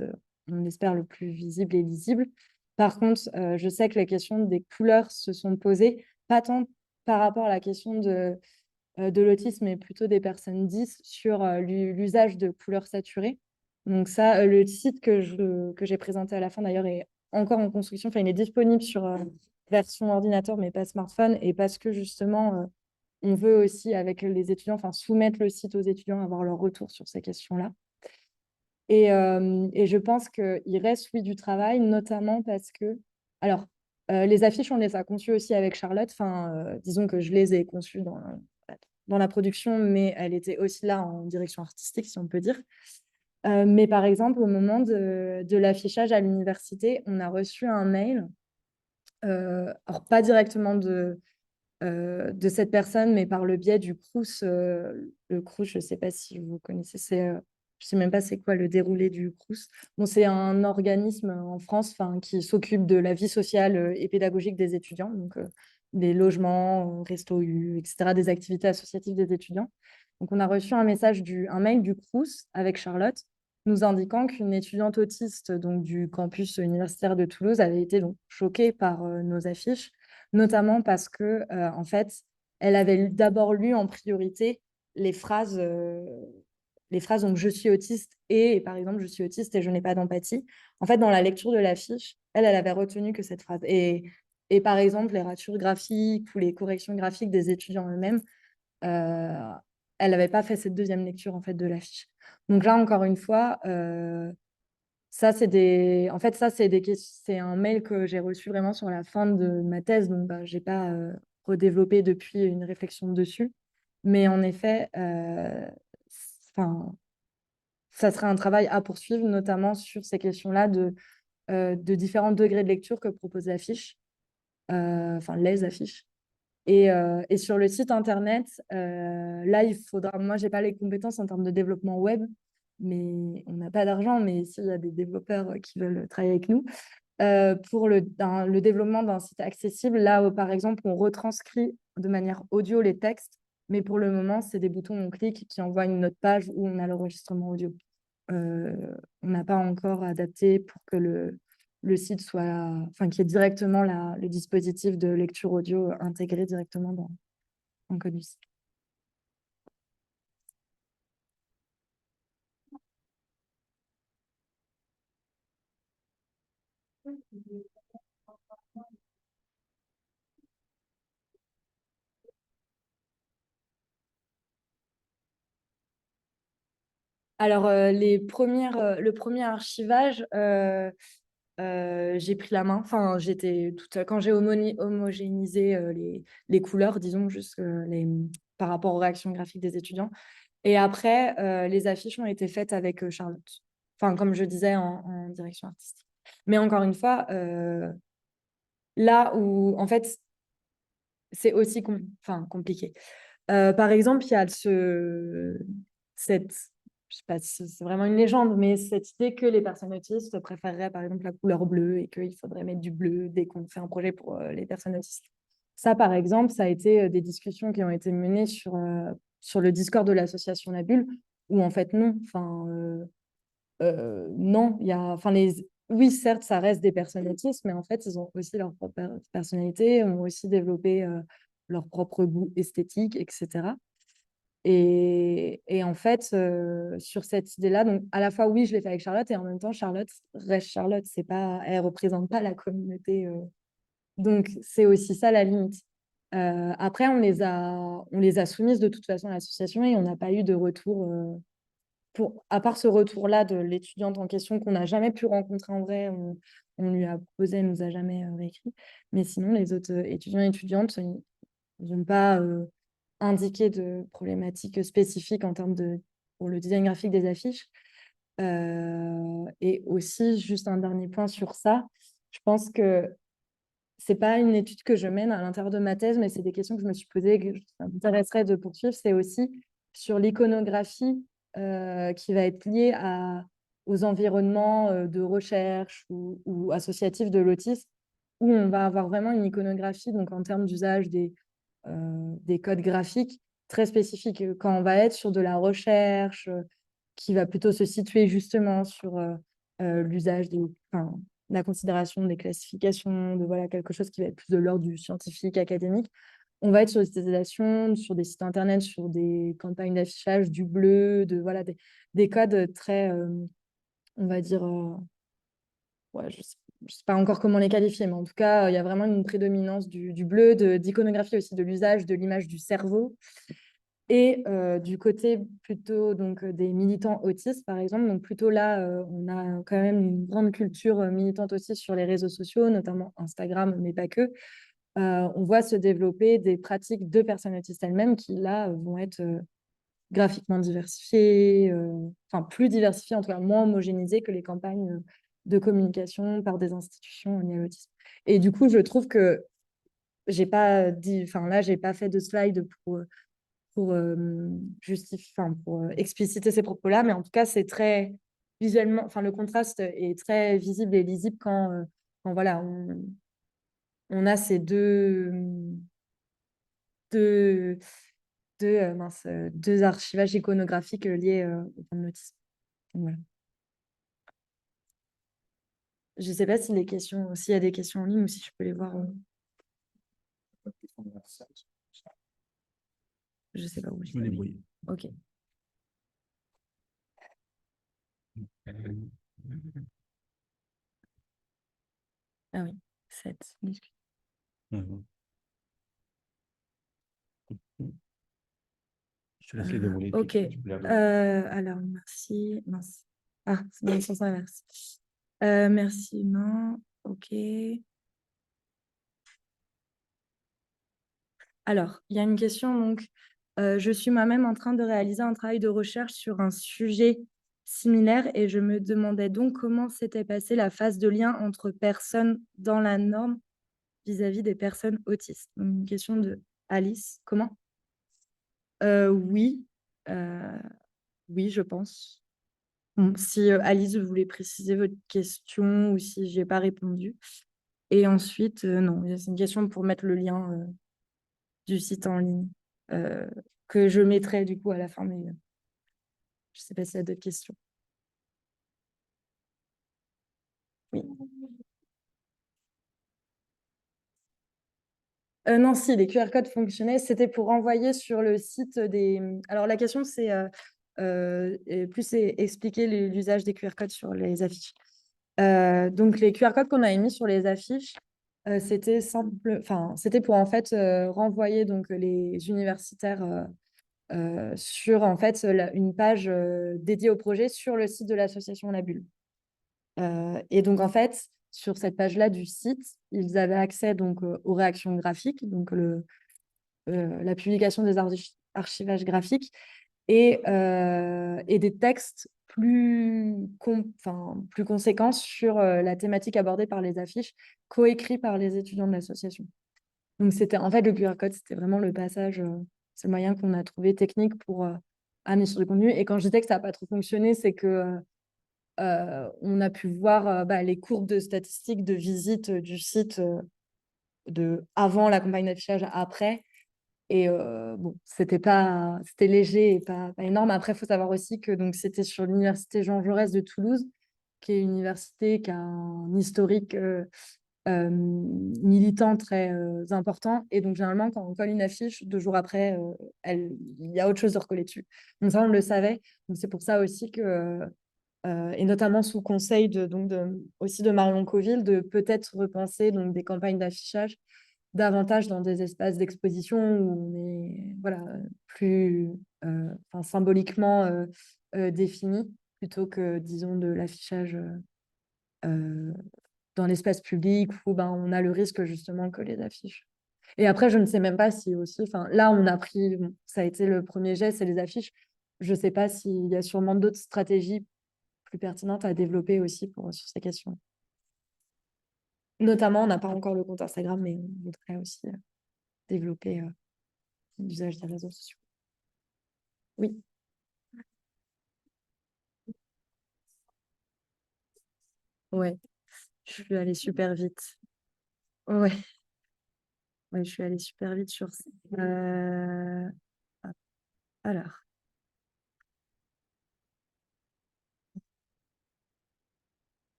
on l'espère, le plus visible et lisible. Par contre, je sais que les questions des couleurs se sont posées, pas tant par rapport à la question de l'autisme, mais plutôt des personnes 10 sur l'usage de couleurs saturées. Donc ça, le site que j'ai présenté à la fin d'ailleurs est encore en construction. Enfin, il est disponible sur version ordinateur, mais pas smartphone. Et parce que justement, on veut aussi, avec les étudiants, enfin, soumettre le site aux étudiants, avoir leur retour sur ces questions-là. Et je pense qu'il reste, oui, du travail, notamment parce que... Alors, les affiches, on les a conçues aussi avec Charlotte. Enfin, disons que je les ai conçues dans la production, mais elle était aussi là en direction artistique, si on peut dire. Mais par exemple, au moment de l'affichage à l'université, on a reçu un mail, alors pas directement de cette personne, mais par le biais du Crous. Le Crous, je ne sais pas si vous connaissez, je ne sais même pas c'est quoi le déroulé du Crous. Bon, c'est un organisme en France qui s'occupe de la vie sociale et pédagogique des étudiants, donc des logements, resto U, etc., des activités associatives des étudiants. Donc, on a reçu un mail du Crous avec Charlotte nous indiquant qu'une étudiante autiste donc, du campus universitaire de Toulouse avait été donc, choquée par nos affiches, notamment parce que, en fait, elle avait d'abord lu en priorité les phrases, donc je suis autiste et, par exemple, je suis autiste et je n'ai pas d'empathie. En fait, dans la lecture de la fiche, elle avait retenu que cette phrase. Et par exemple, les ratures graphiques ou les corrections graphiques des étudiants eux-mêmes, elle n'avait pas fait cette deuxième lecture en fait, de la fiche. Donc là, encore une fois, ça, en fait, c'est un mail que j'ai reçu vraiment sur la fin de ma thèse, donc bah, je n'ai pas redéveloppé depuis une réflexion dessus. Mais en effet, ça serait un travail à poursuivre, notamment sur ces questions-là de différents degrés de lecture que propose l'affiche, les affiches. Et sur le site internet, là, il faudra. Moi, j'ai pas les compétences en termes de développement web, mais on n'a pas d'argent. Mais s'il y a des développeurs qui veulent travailler avec nous, pour le développement d'un site accessible, là où, par exemple, on retranscrit de manière audio les textes, mais pour le moment, c'est des boutons, on clique, qui envoient une autre page où on a l'enregistrement audio. On n'a pas encore adapté pour que le site soit, qu'il y ait directement le dispositif de lecture audio intégré directement dans Codus. Alors, le premier archivage, j'ai pris la main. Enfin, quand j'ai homogénéisé les couleurs, disons, juste par rapport aux réactions graphiques des étudiants. Et après, les affiches ont été faites avec Charlotte. Enfin, comme je disais, en direction artistique. Mais encore une fois, là où, en fait, c'est aussi compliqué. Par exemple, il y a je sais pas si c'est vraiment une légende, mais cette idée que les personnes autistes préféreraient par exemple la couleur bleue et qu'il faudrait mettre du bleu dès qu'on fait un projet pour les personnes autistes. Ça, par exemple, ça a été des discussions qui ont été menées sur le Discord de l'association La Bulle, où en fait non, non, oui, certes, ça reste des personnes autistes, mais en fait, ils ont aussi leur propre personnalité, ont aussi développé leur propre goût esthétique, etc. Et en fait, sur cette idée-là, donc à la fois, oui, je l'ai fait avec Charlotte, et en même temps, Charlotte reste Charlotte, elle ne représente pas la communauté. Donc, c'est aussi ça la limite. Après, on les a soumises de toute façon à l'association et on n'a pas eu de retour. À part ce retour-là de l'étudiante en question qu'on n'a jamais pu rencontrer en vrai, on lui a proposé, elle ne nous a jamais réécrit. Mais sinon, les autres étudiants et étudiantes, ils n'ont pas indiqué de problématiques spécifiques pour le design graphique des affiches. Et aussi, juste un dernier point sur ça, je pense que c'est pas une étude que je mène à l'intérieur de ma thèse, mais c'est des questions que je me suis posées et que ça m'intéresserait de poursuivre. C'est aussi sur l'iconographie qui va être liée aux environnements de recherche ou associatifs de l'autisme, où on va avoir vraiment une iconographie, donc en termes d'usage des codes graphiques très spécifiques. Quand on va être sur de la recherche, qui va plutôt se situer justement sur l'usage la considération des classifications, de voilà, quelque chose qui va être plus de l'ordre du scientifique, académique. On va être sur des utilisations, sur des sites internet, sur des campagnes d'affichage, du bleu, voilà, des codes très on va dire, ouais, je ne sais pas encore comment les qualifier, mais en tout cas, il y a vraiment une prédominance du bleu, d'iconographie aussi, de l'usage de l'image du cerveau. Et du côté plutôt donc, des militants autistes, par exemple, donc plutôt là, on a quand même une grande culture militante aussi sur les réseaux sociaux, notamment Instagram, mais pas que. On voit se développer des pratiques de personnes autistes elles-mêmes qui, là, vont être graphiquement diversifiées, enfin plus diversifiées, en tout cas moins homogénéisées que les campagnes de communication par des institutions liées à l'autisme. Et du coup, je trouve que j'ai pas dit, enfin là, j'ai pas fait de slide pour justifier, enfin, pour expliciter ces propos-là, mais en tout cas, c'est très visuellement, enfin, le contraste est très visible et lisible quand voilà, on a ces deux, deux archivages iconographiques liés au point de l'autisme. Donc, voilà. Je ne sais pas si s'il y a des questions en ligne ou si je peux les voir. Je ne sais pas où. Je me débrouille. Ok. Ah oui, 7. Je te laisse les dérouler. Ok. Tu peux les regarder. Alors, merci. Mince. Ah, c'est dans le sens inverse. Merci, non. Ok. Alors, il y a une question. Donc, je suis moi-même en train de réaliser un travail de recherche sur un sujet similaire et je me demandais donc comment s'était passée la phase de lien entre personnes dans la norme vis-à-vis des personnes autistes. Donc, une question de Alice. Comment? Oui. Euh, oui, je pense. Bon, si Alice, vous voulez préciser votre question ou si je n'ai pas répondu. Et ensuite, non, c'est une question pour mettre le lien du site en ligne euh, que je mettrai du coup à la fin, mais je ne sais pas s'il y a d'autres questions. Oui. Non, si, les QR codes fonctionnaient, c'était pour envoyer sur le site des... Alors la question, c'est expliquer l'usage des QR codes sur les affiches. Donc les QR codes qu'on a émis sur les affiches, c'était simple, enfin c'était pour en fait renvoyer donc les universitaires sur en fait une page dédiée au projet sur le site de l'association La Bulle. Et donc en fait sur cette page-là du site, ils avaient accès donc aux réactions graphiques, donc la publication des archivages graphiques et des textes plus conséquents sur la thématique abordée par les affiches, coécrits par les étudiants de l'association. Donc, c'était en fait le QR code, c'était vraiment le passage, c'est le moyen qu'on a trouvé technique pour amener sur du contenu. Et quand je disais que ça n'a pas trop fonctionné, c'est que on a pu voir les courbes de statistiques de visite du site de avant la campagne d'affichage, après. Et bon, c'était léger et pas énorme. Après, il faut savoir aussi que donc c'était sur l'université Jean Jaurès de Toulouse, qui est une université qui a un historique militant très important. Et donc, généralement, quand on colle une affiche, 2 jours après, il y a autre chose de recoller dessus. Donc, ça, on le savait. Donc, c'est pour ça aussi que, et notamment sous conseil aussi de Marion Coville, de peut-être repenser donc, des campagnes d'affichage davantage dans des espaces d'exposition où on est voilà, plus symboliquement défini plutôt que, disons, de l'affichage euh, dans l'espace public où ben, on a le risque justement que les affiches. Et après, je ne sais même pas si aussi, enfin là, on a pris, bon, ça a été le premier geste, c'est les affiches. Je ne sais pas s'il y a sûrement d'autres stratégies plus pertinentes à développer aussi sur ces questions. Notamment, on n'a pas encore le compte Instagram, mais on voudrait aussi développer l'usage des réseaux sociaux. Oui. Ouais, je suis allée super vite. Ouais, ouais, je suis allée super vite sur ça. Hop, alors,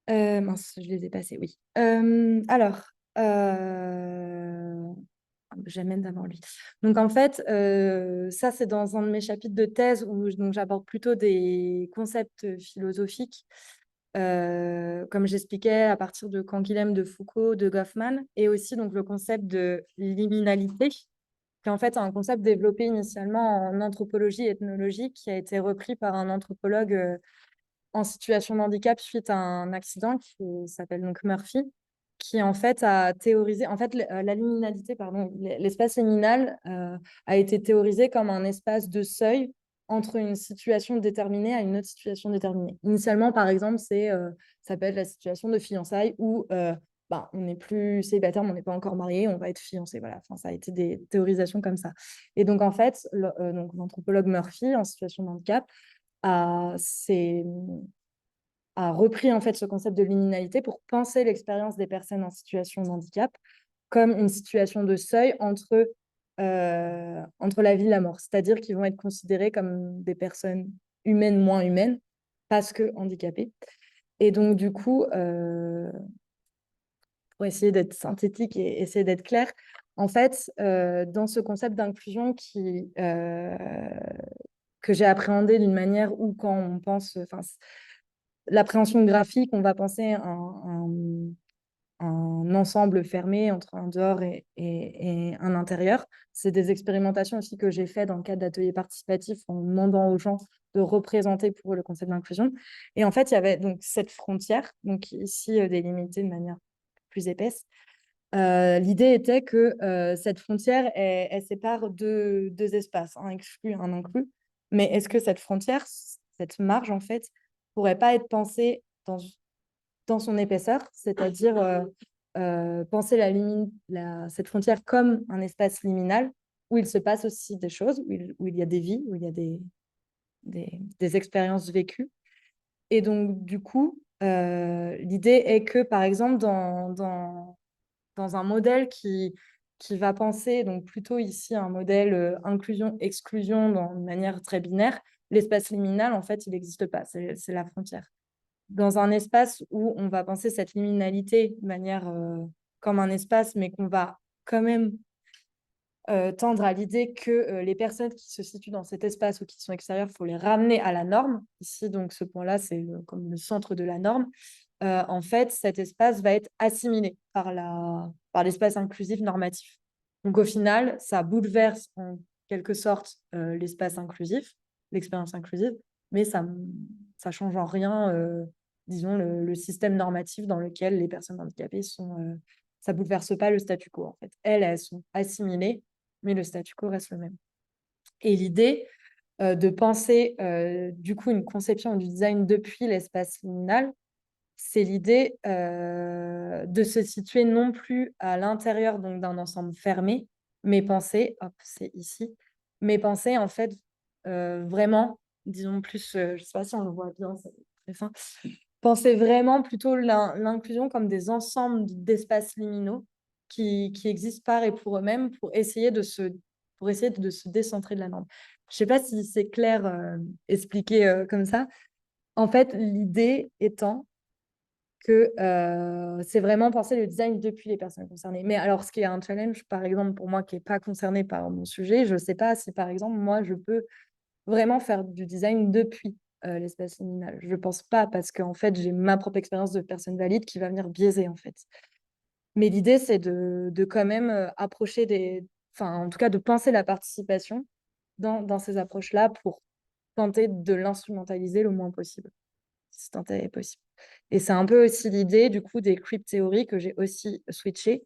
mince, je les ai passés, oui. Alors, j'amène d'abord lui. Donc, en fait, ça, c'est dans un de mes chapitres de thèse où j'aborde plutôt des concepts philosophiques, comme j'expliquais, à partir de Canguilhem, de Foucault, de Goffman, et aussi donc, le concept de liminalité, qui en fait est un concept développé initialement en anthropologie et ethnologie, qui a été repris par un anthropologue en situation de handicap suite à un accident qui s'appelle donc Murphy, qui en fait a théorisé, en fait la liminalité, pardon, l'espace liminal a été théorisé comme un espace de seuil entre une situation déterminée à une autre situation déterminée. Initialement, par exemple, ça peut être la situation de fiançailles où on n'est plus célibataire, mais on n'est pas encore marié, on va être fiancé. Voilà. Enfin, ça a été des théorisations comme ça. Et donc, en fait, l'anthropologue Murphy, en situation de handicap, a, a repris en fait ce concept de liminalité pour penser l'expérience des personnes en situation de handicap comme une situation de seuil entre la vie et la mort. C'est-à-dire qu'ils vont être considérés comme des personnes humaines, moins humaines, parce que handicapées. Et donc, du coup, pour essayer d'être synthétique et essayer d'être clair, en fait, dans ce concept d'inclusion que j'ai appréhendé d'une manière où quand on pense, l'appréhension graphique, on va penser un ensemble fermé entre un dehors et un intérieur. C'est des expérimentations aussi que j'ai faites dans le cadre d'ateliers participatifs en demandant aux gens de représenter pour eux le concept d'inclusion. Et en fait, il y avait donc cette frontière, donc ici délimitée de manière plus épaisse. L'idée était que cette frontière, elle sépare deux espaces, un exclu, un inclus. Mais est-ce que cette frontière, cette marge, en fait, pourrait pas être pensée dans son épaisseur, c'est-à-dire penser cette frontière comme un espace liminal où il se passe aussi des choses, où il y a des vies, où il y a des expériences vécues. Et donc, du coup, l'idée est que, par exemple, dans un modèle qui va penser, donc plutôt ici un modèle inclusion-exclusion de manière très binaire, l'espace liminal, en fait, il n'existe pas, c'est la frontière. Dans un espace où on va penser cette liminalité de manière comme un espace, mais qu'on va quand même tendre à l'idée que les personnes qui se situent dans cet espace ou qui sont extérieures, il faut les ramener à la norme. Ici, donc, ce point-là, c'est comme le centre de la norme. En fait, cet espace va être assimilé par l'espace inclusif normatif. Donc, au final, ça bouleverse en quelque sorte l'espace inclusif, l'expérience inclusive, mais ça ne change en rien, disons, le système normatif dans lequel les personnes handicapées sont. Ça ne bouleverse pas le statu quo, en fait. Elles sont assimilées, mais le statu quo reste le même. Et l'idée de penser, du coup, une conception du design depuis l'espace liminal, c'est l'idée de se situer non plus à l'intérieur d'un ensemble fermé, mais penser, hop, c'est ici, mais penser en fait vraiment, disons plus, je ne sais pas si on le voit bien, c'est très fin, penser vraiment plutôt l'inclusion comme des ensembles d'espaces liminaux qui existent par et pour eux-mêmes pour essayer de se décentrer de la norme. Je ne sais pas si c'est clair expliqué comme ça. En fait, l'idée étant que c'est vraiment penser le design depuis les personnes concernées. Mais alors, ce qui est un challenge, par exemple, pour moi qui n'est pas concerné par mon sujet, je ne sais pas si, par exemple, moi, je peux vraiment faire du design depuis l'espace liminal. Je ne pense pas, parce qu'en fait, j'ai ma propre expérience de personne valide qui va venir biaiser, en fait. Mais l'idée, c'est de quand même approcher enfin, en tout cas, de penser la participation dans ces approches-là pour tenter de l'instrumentaliser le moins possible, si tant est possible. Et c'est un peu aussi l'idée, du coup, des creep théories que j'ai aussi switché.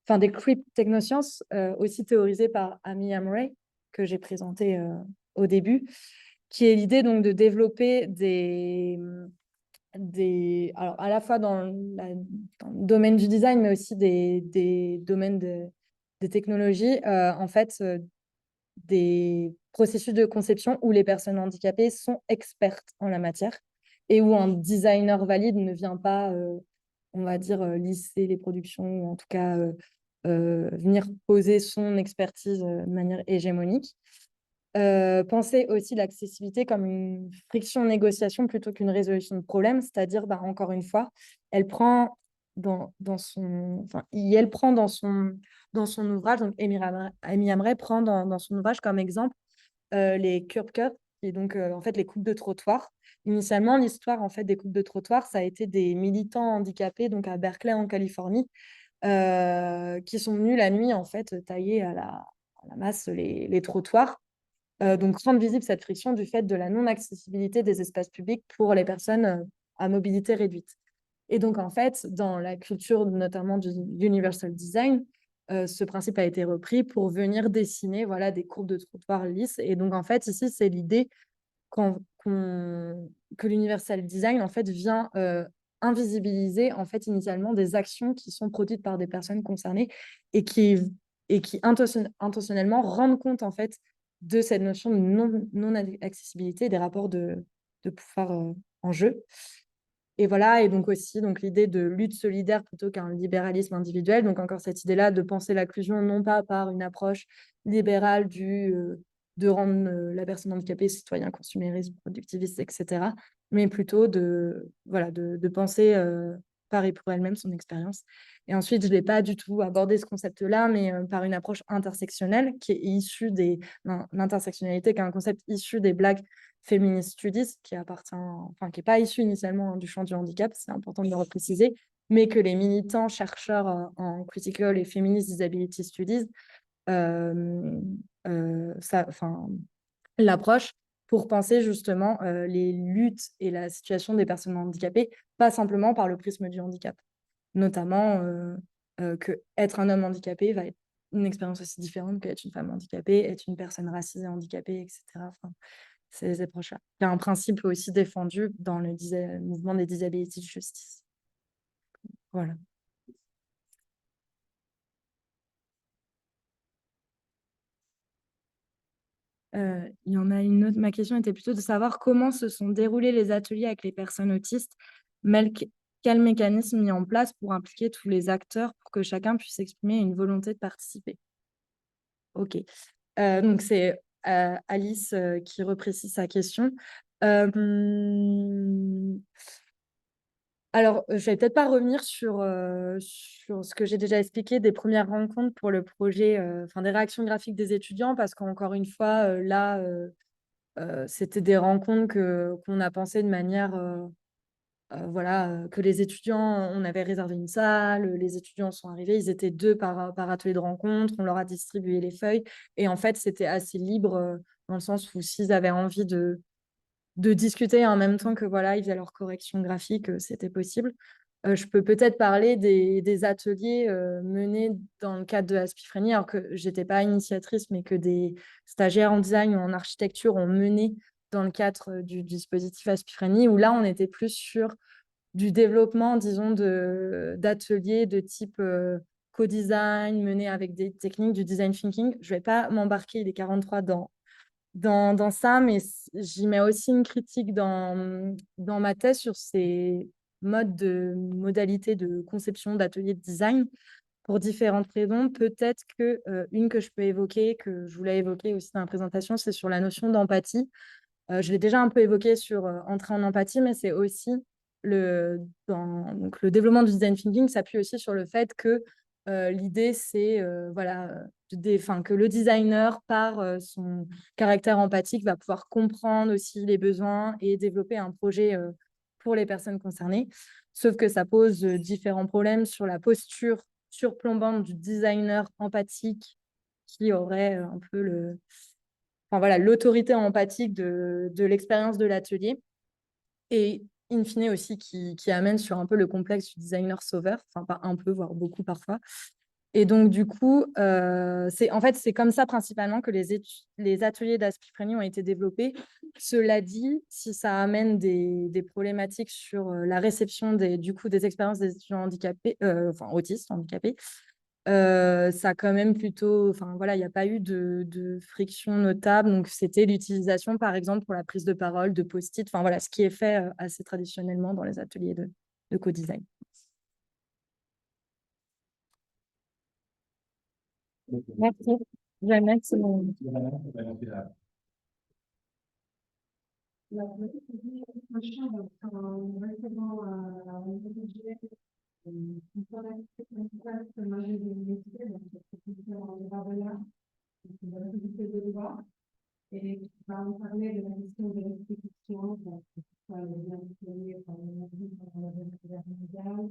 Enfin, des creep technosciences aussi théorisées par Amy Amray, que j'ai présenté au début, qui est l'idée donc de développer alors à la fois dans le domaine du design, mais aussi des domaines des technologies, en fait, des processus de conception où les personnes handicapées sont expertes en la matière et où un designer valide ne vient pas, on va dire, lisser les productions ou en tout cas venir poser son expertise de manière hégémonique. Penser aussi l'accessibilité comme une friction de négociation plutôt qu'une résolution de problème, c'est-à-dire, encore une fois, elle prend elle prend dans son ouvrage, donc Amy Hamray prend dans son ouvrage comme exemple les curb cuts, et donc en fait les coupes de trottoir. Initialement, l'histoire en fait des coupes de trottoir, ça a été des militants handicapés donc à Berkeley en Californie qui sont venus la nuit en fait tailler à la masse les trottoirs. Donc rendre visible cette friction du fait de la non-accessibilité des espaces publics pour les personnes à mobilité réduite. Et donc en fait, dans la culture notamment du Universal Design, ce principe a été repris pour venir dessiner voilà, des courbes de trottoir lisses. Et donc en fait, ici, c'est l'idée que l'Universal Design en fait vient invisibiliser en fait initialement des actions qui sont produites par des personnes concernées et qui intentionnellement rendent compte en fait de cette notion de non-accessibilité des rapports de pouvoir en jeu. Et voilà, et donc aussi donc l'idée de lutte solidaire plutôt qu'un libéralisme individuel. Donc encore cette idée-là de penser l'inclusion non pas par une approche libérale de rendre la personne handicapée citoyen, consumériste, productiviste, etc., mais plutôt voilà, de penser par et pour elle-même son expérience. Et ensuite, je ne l'ai pas du tout abordé ce concept-là, mais par une approche intersectionnelle qui est issue l'intersectionnalité, qui est un concept issu des Black Feminist Studies, qui n'est pas issu initialement du champ du handicap, c'est important de le repréciser, mais que les militants chercheurs en Critical et Feminist Disability Studies l'approche pour penser justement les luttes et la situation des personnes handicapées, pas simplement par le prisme du handicap. Notamment que être un homme handicapé va être une expérience aussi différente qu'être une femme handicapée, être une personne racisée handicapée, etc. Enfin, ces approches-là. Il y a un principe aussi défendu dans le mouvement des disability justice. Voilà. Il y en a une autre. Ma question était plutôt de savoir comment se sont déroulés les ateliers avec les personnes autistes, quel mécanisme mis en place pour impliquer tous les acteurs pour que chacun puisse exprimer une volonté de participer. Ok. Donc, c'est Alice qui reprécise sa question. Alors, je vais peut-être pas revenir sur ce que j'ai déjà expliqué des premières rencontres pour le projet, des réactions graphiques des étudiants, parce qu'encore une fois, là, c'était des rencontres qu'on a pensées de manière, voilà, que les étudiants, on avait réservé une salle, les étudiants sont arrivés, ils étaient 2 par atelier de rencontre, on leur a distribué les feuilles, et en fait, c'était assez libre, dans le sens où s'ils avaient envie de discuter en même temps que voilà, ils faisaient leur correction graphique, c'était possible. Je peux peut-être parler des ateliers menés dans le cadre de Aspifreni, alors que je n'étais pas initiatrice, mais que des stagiaires en design ou en architecture ont mené dans le cadre du dispositif Aspifreni, où là, on était plus sur du développement, disons, d'ateliers de type co-design, menés avec des techniques du design thinking. Je ne vais pas m'embarquer, il est 43 dans ça, mais j'y mets aussi une critique dans ma thèse sur ces modalités de conception d'ateliers de design pour différentes raisons. Peut-être que une que je peux évoquer, que je voulais évoquer aussi dans la présentation, c'est sur la notion d'empathie. Je l'ai déjà un peu évoqué sur entrer en empathie, mais c'est aussi donc le développement du design thinking s'appuie aussi sur le fait que l'idée, c'est voilà, que le designer, par son caractère empathique, va pouvoir comprendre aussi les besoins et développer un projet pour les personnes concernées. Sauf que ça pose différents problèmes sur la posture surplombante du designer empathique qui aurait un peu voilà, l'autorité empathique de l'expérience de l'atelier. Et in fine aussi qui amène sur un peu le complexe du designer sauveur, enfin pas un peu, voire beaucoup parfois. Et donc du coup, c'est comme ça principalement que les ateliers d'Aspifreni ont été développés. Cela dit, si ça amène des problématiques sur la réception des expériences des étudiants handicapés, autistes handicapés, ça a quand même plutôt, voilà, il n'y a pas eu de friction notable. Donc, c'était l'utilisation, par exemple, pour la prise de parole, de post-it, voilà, ce qui est fait assez traditionnellement dans les ateliers de co-design. Merci. Jamais, c'est mon... Une problématique principale que moi j'ai développée, donc cette question en droit de l'art, de la l'activité de droit, et qui va nous parler de la question de restitution, donc que ce soit les biens disponibles par l'énergie, par la Banque mondiale,